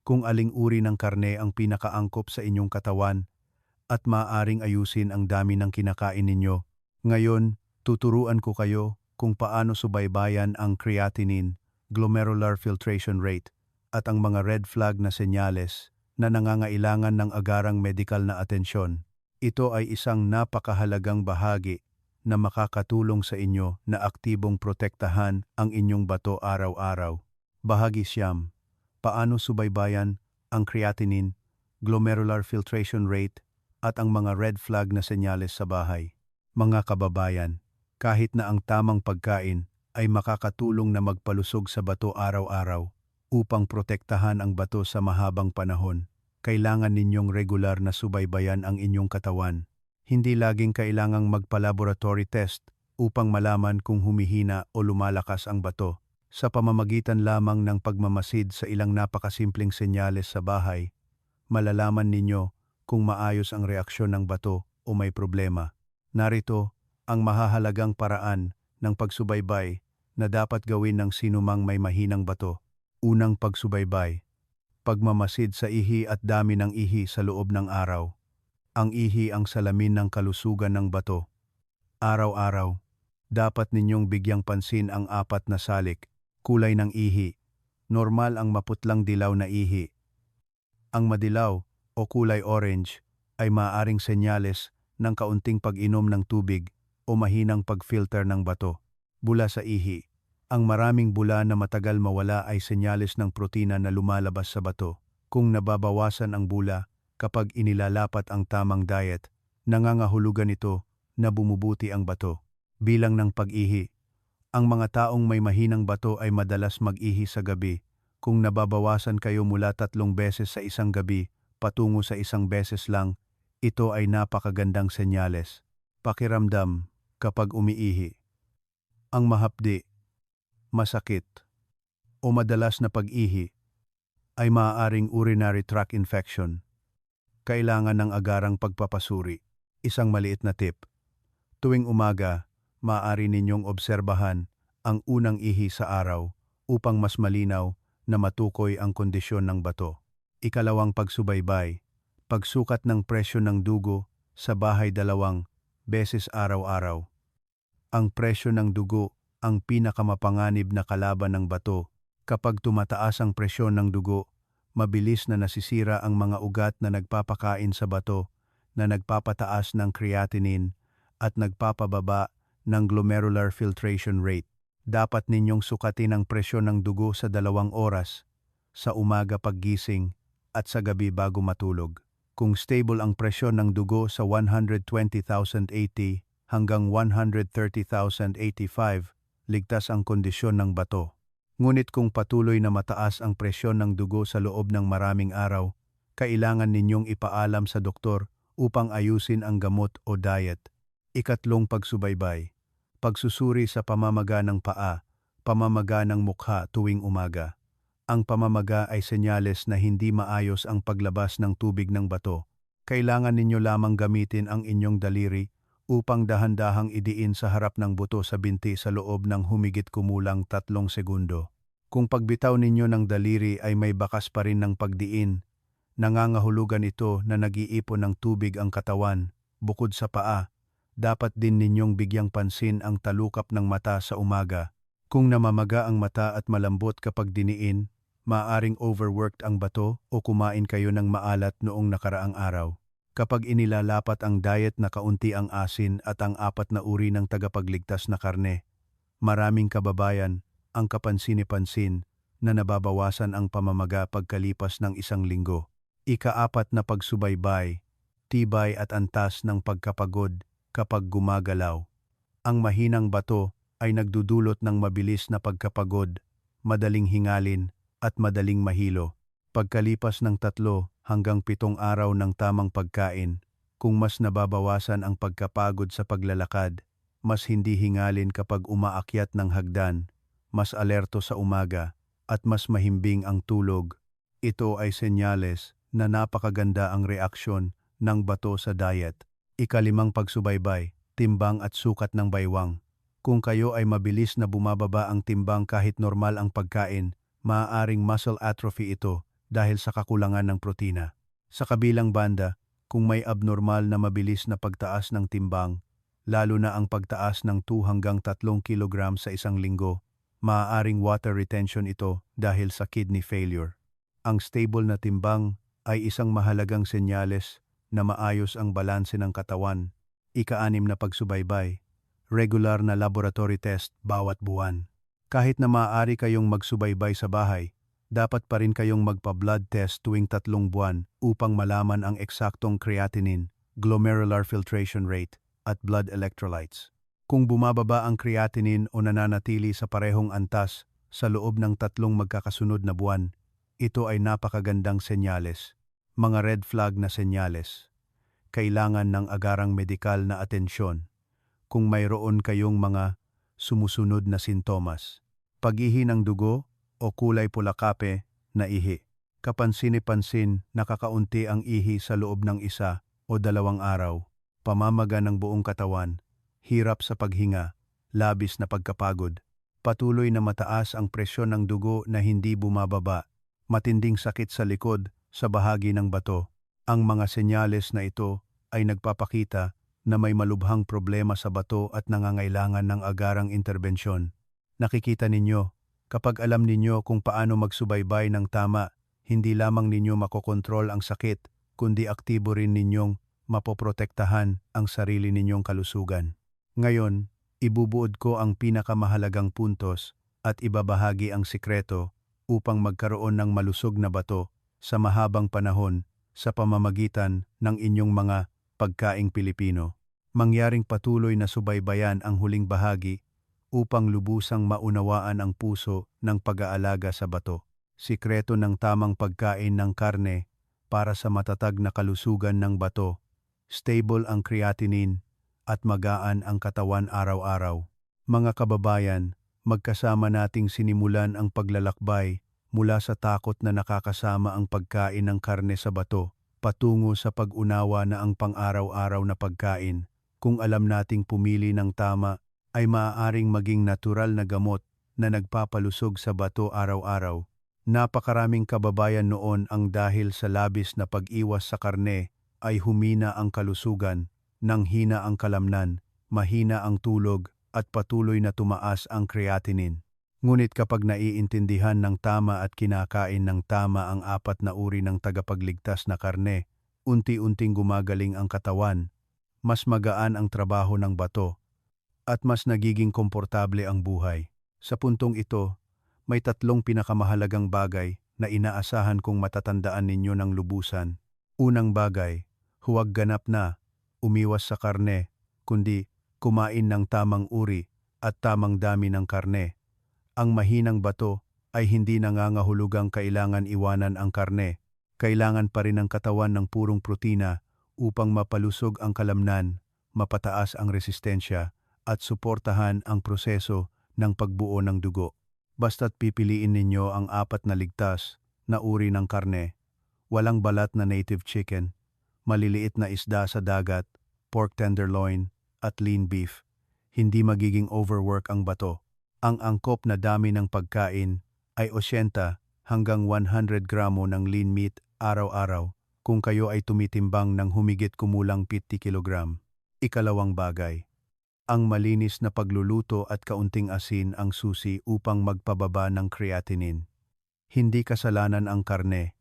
kung aling uri ng karne ang pinakaangkop sa inyong katawan at maaaring ayusin ang dami ng kinakain ninyo. Ngayon, tuturuan ko kayo kung paano subaybayan ang creatinine, glomerular filtration rate, at ang mga red flag na senyales na nangangailangan ng agarang medikal na atensyon. Ito ay isang napakahalagang bahagi na makakatulong sa inyo na aktibong protektahan ang inyong bato araw-araw. Bahagi 9. Paano subaybayan ang creatinine, glomerular filtration rate, at ang mga red flag na senyales sa bahay. Mga kababayan, kahit na ang tamang pagkain ay makakatulong na magpalusog sa bato araw-araw upang protektahan ang bato sa mahabang panahon, kailangan ninyong regular na subaybayan ang inyong katawan. Hindi laging kailangang magpa-laboratory test upang malaman kung humihina o lumalakas ang bato. Sa pamamagitan lamang ng pagmamasid sa ilang napakasimpleng senyales sa bahay, malalaman ninyo kung maayos ang reaksyon ng bato o may problema. Narito ang mahahalagang paraan ng pagsubaybay na dapat gawin ng sinumang may mahinang bato. Unang pagsubaybay. Pagmamasid sa ihi at dami ng ihi sa loob ng araw. Ang ihi ang salamin ng kalusugan ng bato. Araw-araw, dapat ninyong bigyang pansin ang apat na salik, kulay ng ihi. Normal ang maputlang dilaw na ihi. Ang madilaw o kulay orange ay maaaring senyales ng kaunting pag-inom ng tubig o mahinang pag-filter ng bato. Bula sa ihi. Ang maraming bula na matagal mawala ay senyales ng protina na lumalabas sa bato. Kung nababawasan ang bula kapag inilalapat ang tamang diet, nangangahulugan ito na bumubuti ang bato. Bilang ng pag-ihi. Ang mga taong may mahinang bato ay madalas mag-ihi sa gabi. Kung nababawasan kayo mula 3 beses sa isang gabi patungo sa 1 beses lang, ito ay napakagandang senyales. Pakiramdam kapag umiihi. Ang mahapdi, masakit, o madalas na pag-ihi ay maaaring urinary tract infection. Kailangan ng agarang pagpapasuri. Isang maliit na tip. Tuwing umaga, maaari ninyong obserbahan ang unang ihi sa araw upang mas malinaw na matukoy ang kondisyon ng bato. Ikalawang pagsubaybay, pagsukat ng presyo ng dugo sa bahay 2 beses araw-araw. Ang presyo ng dugo ang pinakamapanganib na kalaban ng bato. Kapag tumataas ang presyon ng dugo, mabilis na nasisira ang mga ugat na nagpapakain sa bato, na nagpapataas ng creatinine at nagpapababa ng glomerular filtration rate. Dapat ninyong sukatin ang presyon ng dugo sa 2 oras, sa umaga paggising at sa gabi bago matulog. Kung stable ang presyon ng dugo sa 120,080 hanggang 130,085, ligtas ang kondisyon ng bato. Ngunit kung patuloy na mataas ang presyon ng dugo sa loob ng maraming araw, kailangan ninyong ipaalam sa doktor upang ayusin ang gamot o diet. Ikatlong pagsubaybay, pagsusuri sa pamamaga ng paa, pamamaga ng mukha tuwing umaga. Ang pamamaga ay senyales na hindi maayos ang paglabas ng tubig ng bato. Kailangan ninyo lamang gamitin ang inyong daliri upang dahan-dahang idiin sa harap ng buto sa binti sa loob ng humigit kumulang 3 segundo. Kung pagbitaw ninyo ng daliri ay may bakas pa rin ng pagdiin, nangangahulugan ito na nag-iipon ng tubig ang katawan. Bukod sa paa, dapat din ninyong bigyang pansin ang talukap ng mata sa umaga. Kung namamaga ang mata at malambot kapag diniin, maaaring overworked ang bato o kumain kayo ng maalat noong nakaraang araw. Kapag inilalapat ang diet na kaunti ang asin at ang 4 na uri ng tagapagligtas na karne, maraming kababayan ang kapansin-pansin na nababawasan ang pamamaga pagkalipas ng 1 linggo. Ika-4 na pagsubaybay, tibay at antas ng pagkapagod kapag gumagalaw. Ang mahinang bato ay nagdudulot ng mabilis na pagkapagod, madaling hingalin at madaling mahilo. Pagkalipas ng 3 hanggang 7 araw ng tamang pagkain, kung mas nababawasan ang pagkapagod sa paglalakad, mas hindi hingalin kapag umaakyat ng hagdan, mas alerto sa umaga, at mas mahimbing ang tulog, ito ay senyales na napakaganda ang reaksyon ng bato sa diet. Ika-5 pagsubaybay, timbang at sukat ng baywang. Kung kayo ay mabilis na bumababa ang timbang kahit normal ang pagkain, maaaring muscle atrophy ito dahil sa kakulangan ng protina. Sa kabilang banda, kung may abnormal na mabilis na pagtaas ng timbang, lalo na ang pagtaas ng 2 hanggang 3 kilogram sa 1 linggo, maaaring water retention ito dahil sa kidney failure. Ang stable na timbang ay isang mahalagang senyales na maayos ang balanse ng katawan. Ika-6 na pagsubaybay, regular na laboratory test bawat buwan. Kahit na maaari kayong magsubaybay sa bahay, dapat pa rin kayong magpa-blood test tuwing 3 buwan upang malaman ang eksaktong creatinine, glomerular filtration rate, at blood electrolytes. Kung bumababa ang creatinine o nananatili sa parehong antas sa loob ng 3 magkakasunod na buwan, ito ay napakagandang senyales. Mga red flag na senyales. Kailangan ng agarang medikal na atensyon kung mayroon kayong mga sumusunod na sintomas. Pag-ihi ng dugo o kulay pula-kape na ihi. Kapansin-pansin nakakaunti ang ihi sa loob ng 1 o 2 araw. Pamamaga ng buong katawan, hirap sa paghinga, labis na pagkapagod. Patuloy na mataas ang presyon ng dugo na hindi bumababa. Matinding sakit sa likod sa bahagi ng bato. Ang mga senyales na ito ay nagpapakita na may malubhang problema sa bato at nangangailangan ng agarang interbensyon. Nakikita ninyo, kapag alam ninyo kung paano magsubaybay ng tama, hindi lamang ninyo makokontrol ang sakit, kundi aktibo rin ninyong mapoprotektahan ang sarili ninyong kalusugan. Ngayon, ibubuod ko ang pinakamahalagang puntos at ibabahagi ang sikreto upang magkaroon ng malusog na bato sa mahabang panahon sa pamamagitan ng inyong mga pagkaing Pilipino. Mangyaring patuloy na subaybayan ang huling bahagi upang lubusang maunawaan ang puso ng pag-aalaga sa bato. Sikreto ng tamang pagkain ng karne para sa matatag na kalusugan ng bato, stable ang creatinine at magaan ang katawan araw-araw. Mga kababayan, magkasama nating sinimulan ang paglalakbay mula sa takot na nakakasama ang pagkain ng karne sa bato, patungo sa pag-unawa na ang pang-araw-araw na pagkain, kung alam nating pumili ng tama, ay maaaring maging natural na gamot na nagpapalusog sa bato araw-araw. Napakaraming kababayan noon ang dahil sa labis na pag-iwas sa karne ay humina ang kalusugan, nanghina ang kalamnan, mahina ang tulog at patuloy na tumaas ang creatinine. Ngunit kapag naiintindihan ng tama at kinakain ng tama ang 4 na uri ng tagapagligtas na karne, unti-unting gumagaling ang katawan, mas magaan ang trabaho ng bato, at mas nagiging komportable ang buhay. Sa puntong ito, may 3 pinakamahalagang bagay na inaasahan kong matatandaan ninyo ng lubusan. Unang bagay, huwag ganap na umiwas sa karne, kundi kumain ng tamang uri at tamang dami ng karne. Ang mahinang bato ay hindi nangangahulugang kailangan iwanan ang karne. Kailangan pa rin ang katawan ng purong protina upang mapalusog ang kalamnan, mapataas ang resistensya, at suportahan ang proseso ng pagbuo ng dugo. Basta't pipiliin ninyo ang 4 na ligtas na uri ng karne, walang balat na native chicken, maliliit na isda sa dagat, pork tenderloin, at lean beef. Hindi magiging overwork ang bato. Ang angkop na dami ng pagkain ay 80 hanggang 100 gramo ng lean meat araw-araw kung kayo ay tumitimbang ng humigit kumulang 50 kilogram. Ikalawang bagay, ang malinis na pagluluto at kaunting asin ang susi upang magpababa ng creatinine. Hindi kasalanan ang karne,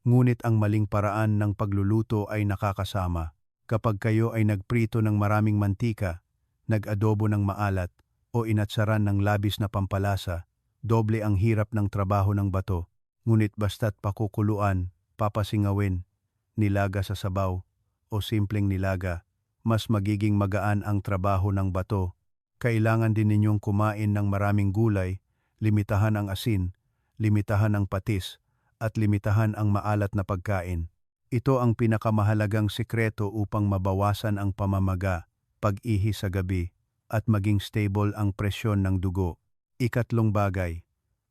ngunit ang maling paraan ng pagluluto ay nakakasama. Kapag kayo ay nagprito ng maraming mantika, nag-adobo ng maalat, o inatsaran ng labis na pampalasa, doble ang hirap ng trabaho ng bato. Ngunit basta't pakukuluan, papasingawin, nilaga sa sabaw, o simpleng nilaga, mas magiging magaan ang trabaho ng bato. Kailangan din ninyong kumain ng maraming gulay, limitahan ang asin, limitahan ang patis, at limitahan ang maalat na pagkain. Ito ang pinakamahalagang sikreto upang mabawasan ang pamamaga, pag-ihi sa gabi, at maging stable ang presyon ng dugo. Ikatlong bagay,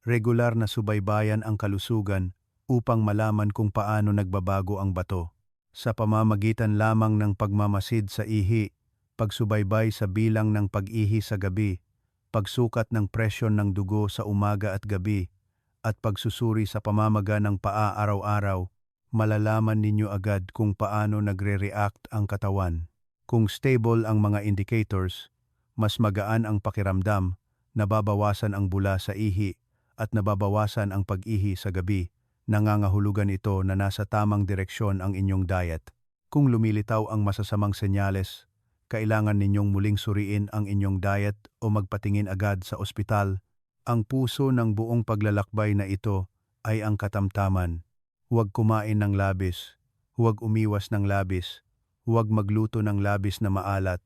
regular na subaybayan ang kalusugan upang malaman kung paano nagbabago ang bato. Sa pamamagitan lamang ng pagmamasid sa ihi, pagsubaybay sa bilang ng pag-ihi sa gabi, pagsukat ng presyon ng dugo sa umaga at gabi, at pagsusuri sa pamamaga ng paa araw-araw, malalaman ninyo agad kung paano nagre-react ang katawan. Kung stable ang mga indicators, mas magaan ang pakiramdam, nababawasan ang bula sa ihi, at nababawasan ang pag-ihi sa gabi, nangangahulugan ito na nasa tamang direksyon ang inyong diet. Kung lumilitaw ang masasamang senyales, kailangan ninyong muling suriin ang inyong diet o magpatingin agad sa ospital. Ang puso ng buong paglalakbay na ito ay ang katamtaman. Huwag kumain ng labis, huwag umiwas ng labis, huwag magluto ng labis na maalat,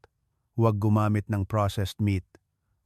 huwag gumamit ng processed meat,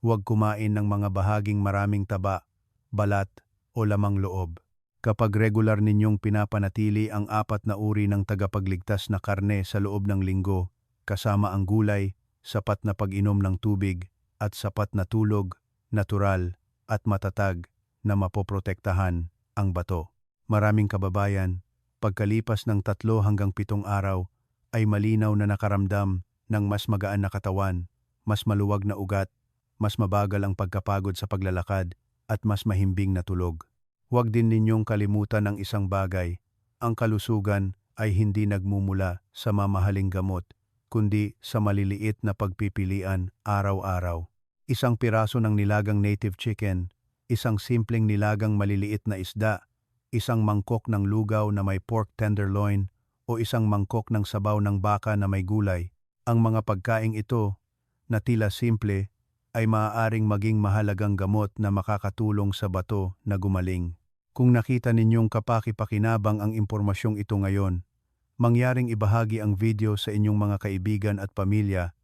huwag kumain ng mga bahaging maraming taba, balat o lamang loob. Kapag regular ninyong pinapanatili ang 4 na uri ng tagapagligtas na karne sa loob ng linggo, kasama ang gulay, sapat na pag-inom ng tubig, at sapat na tulog, natural, at matatag na mapoprotektahan ang bato. Maraming kababayan, pagkalipas ng 3 hanggang 7 araw, ay malinaw na nakaramdam ng mas magaan na katawan, mas maluwag na ugat, mas mabagal ang pagkapagod sa paglalakad, at mas mahimbing na tulog. Huwag din ninyong kalimutan ang isang bagay, ang kalusugan ay hindi nagmumula sa mamahaling gamot, kundi sa maliliit na pagpipilian araw-araw. Isang piraso ng nilagang native chicken, isang simpleng nilagang maliliit na isda, isang mangkok ng lugaw na may pork tenderloin, o isang mangkok ng sabaw ng baka na may gulay. Ang mga pagkaing ito, na tila simple, ay maaaring maging mahalagang gamot na makakatulong sa bato na gumaling. Kung nakita ninyong kapaki-pakinabang ang impormasyong ito ngayon, mangyaring ibahagi ang video sa inyong mga kaibigan at pamilya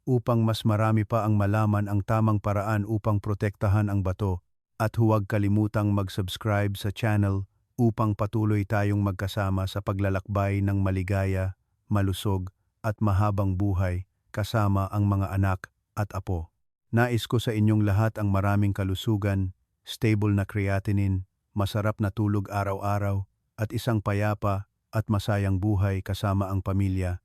upang mas marami pa ang malaman ang tamang paraan upang protektahan ang bato, at huwag kalimutang mag-subscribe sa channel upang patuloy tayong magkasama sa paglalakbay ng maligaya, malusog at mahabang buhay kasama ang mga anak at apo. Nais ko sa inyong lahat ang maraming kalusugan, stable na creatinine, masarap na tulog araw-araw, at isang payapa at masayang buhay kasama ang pamilya.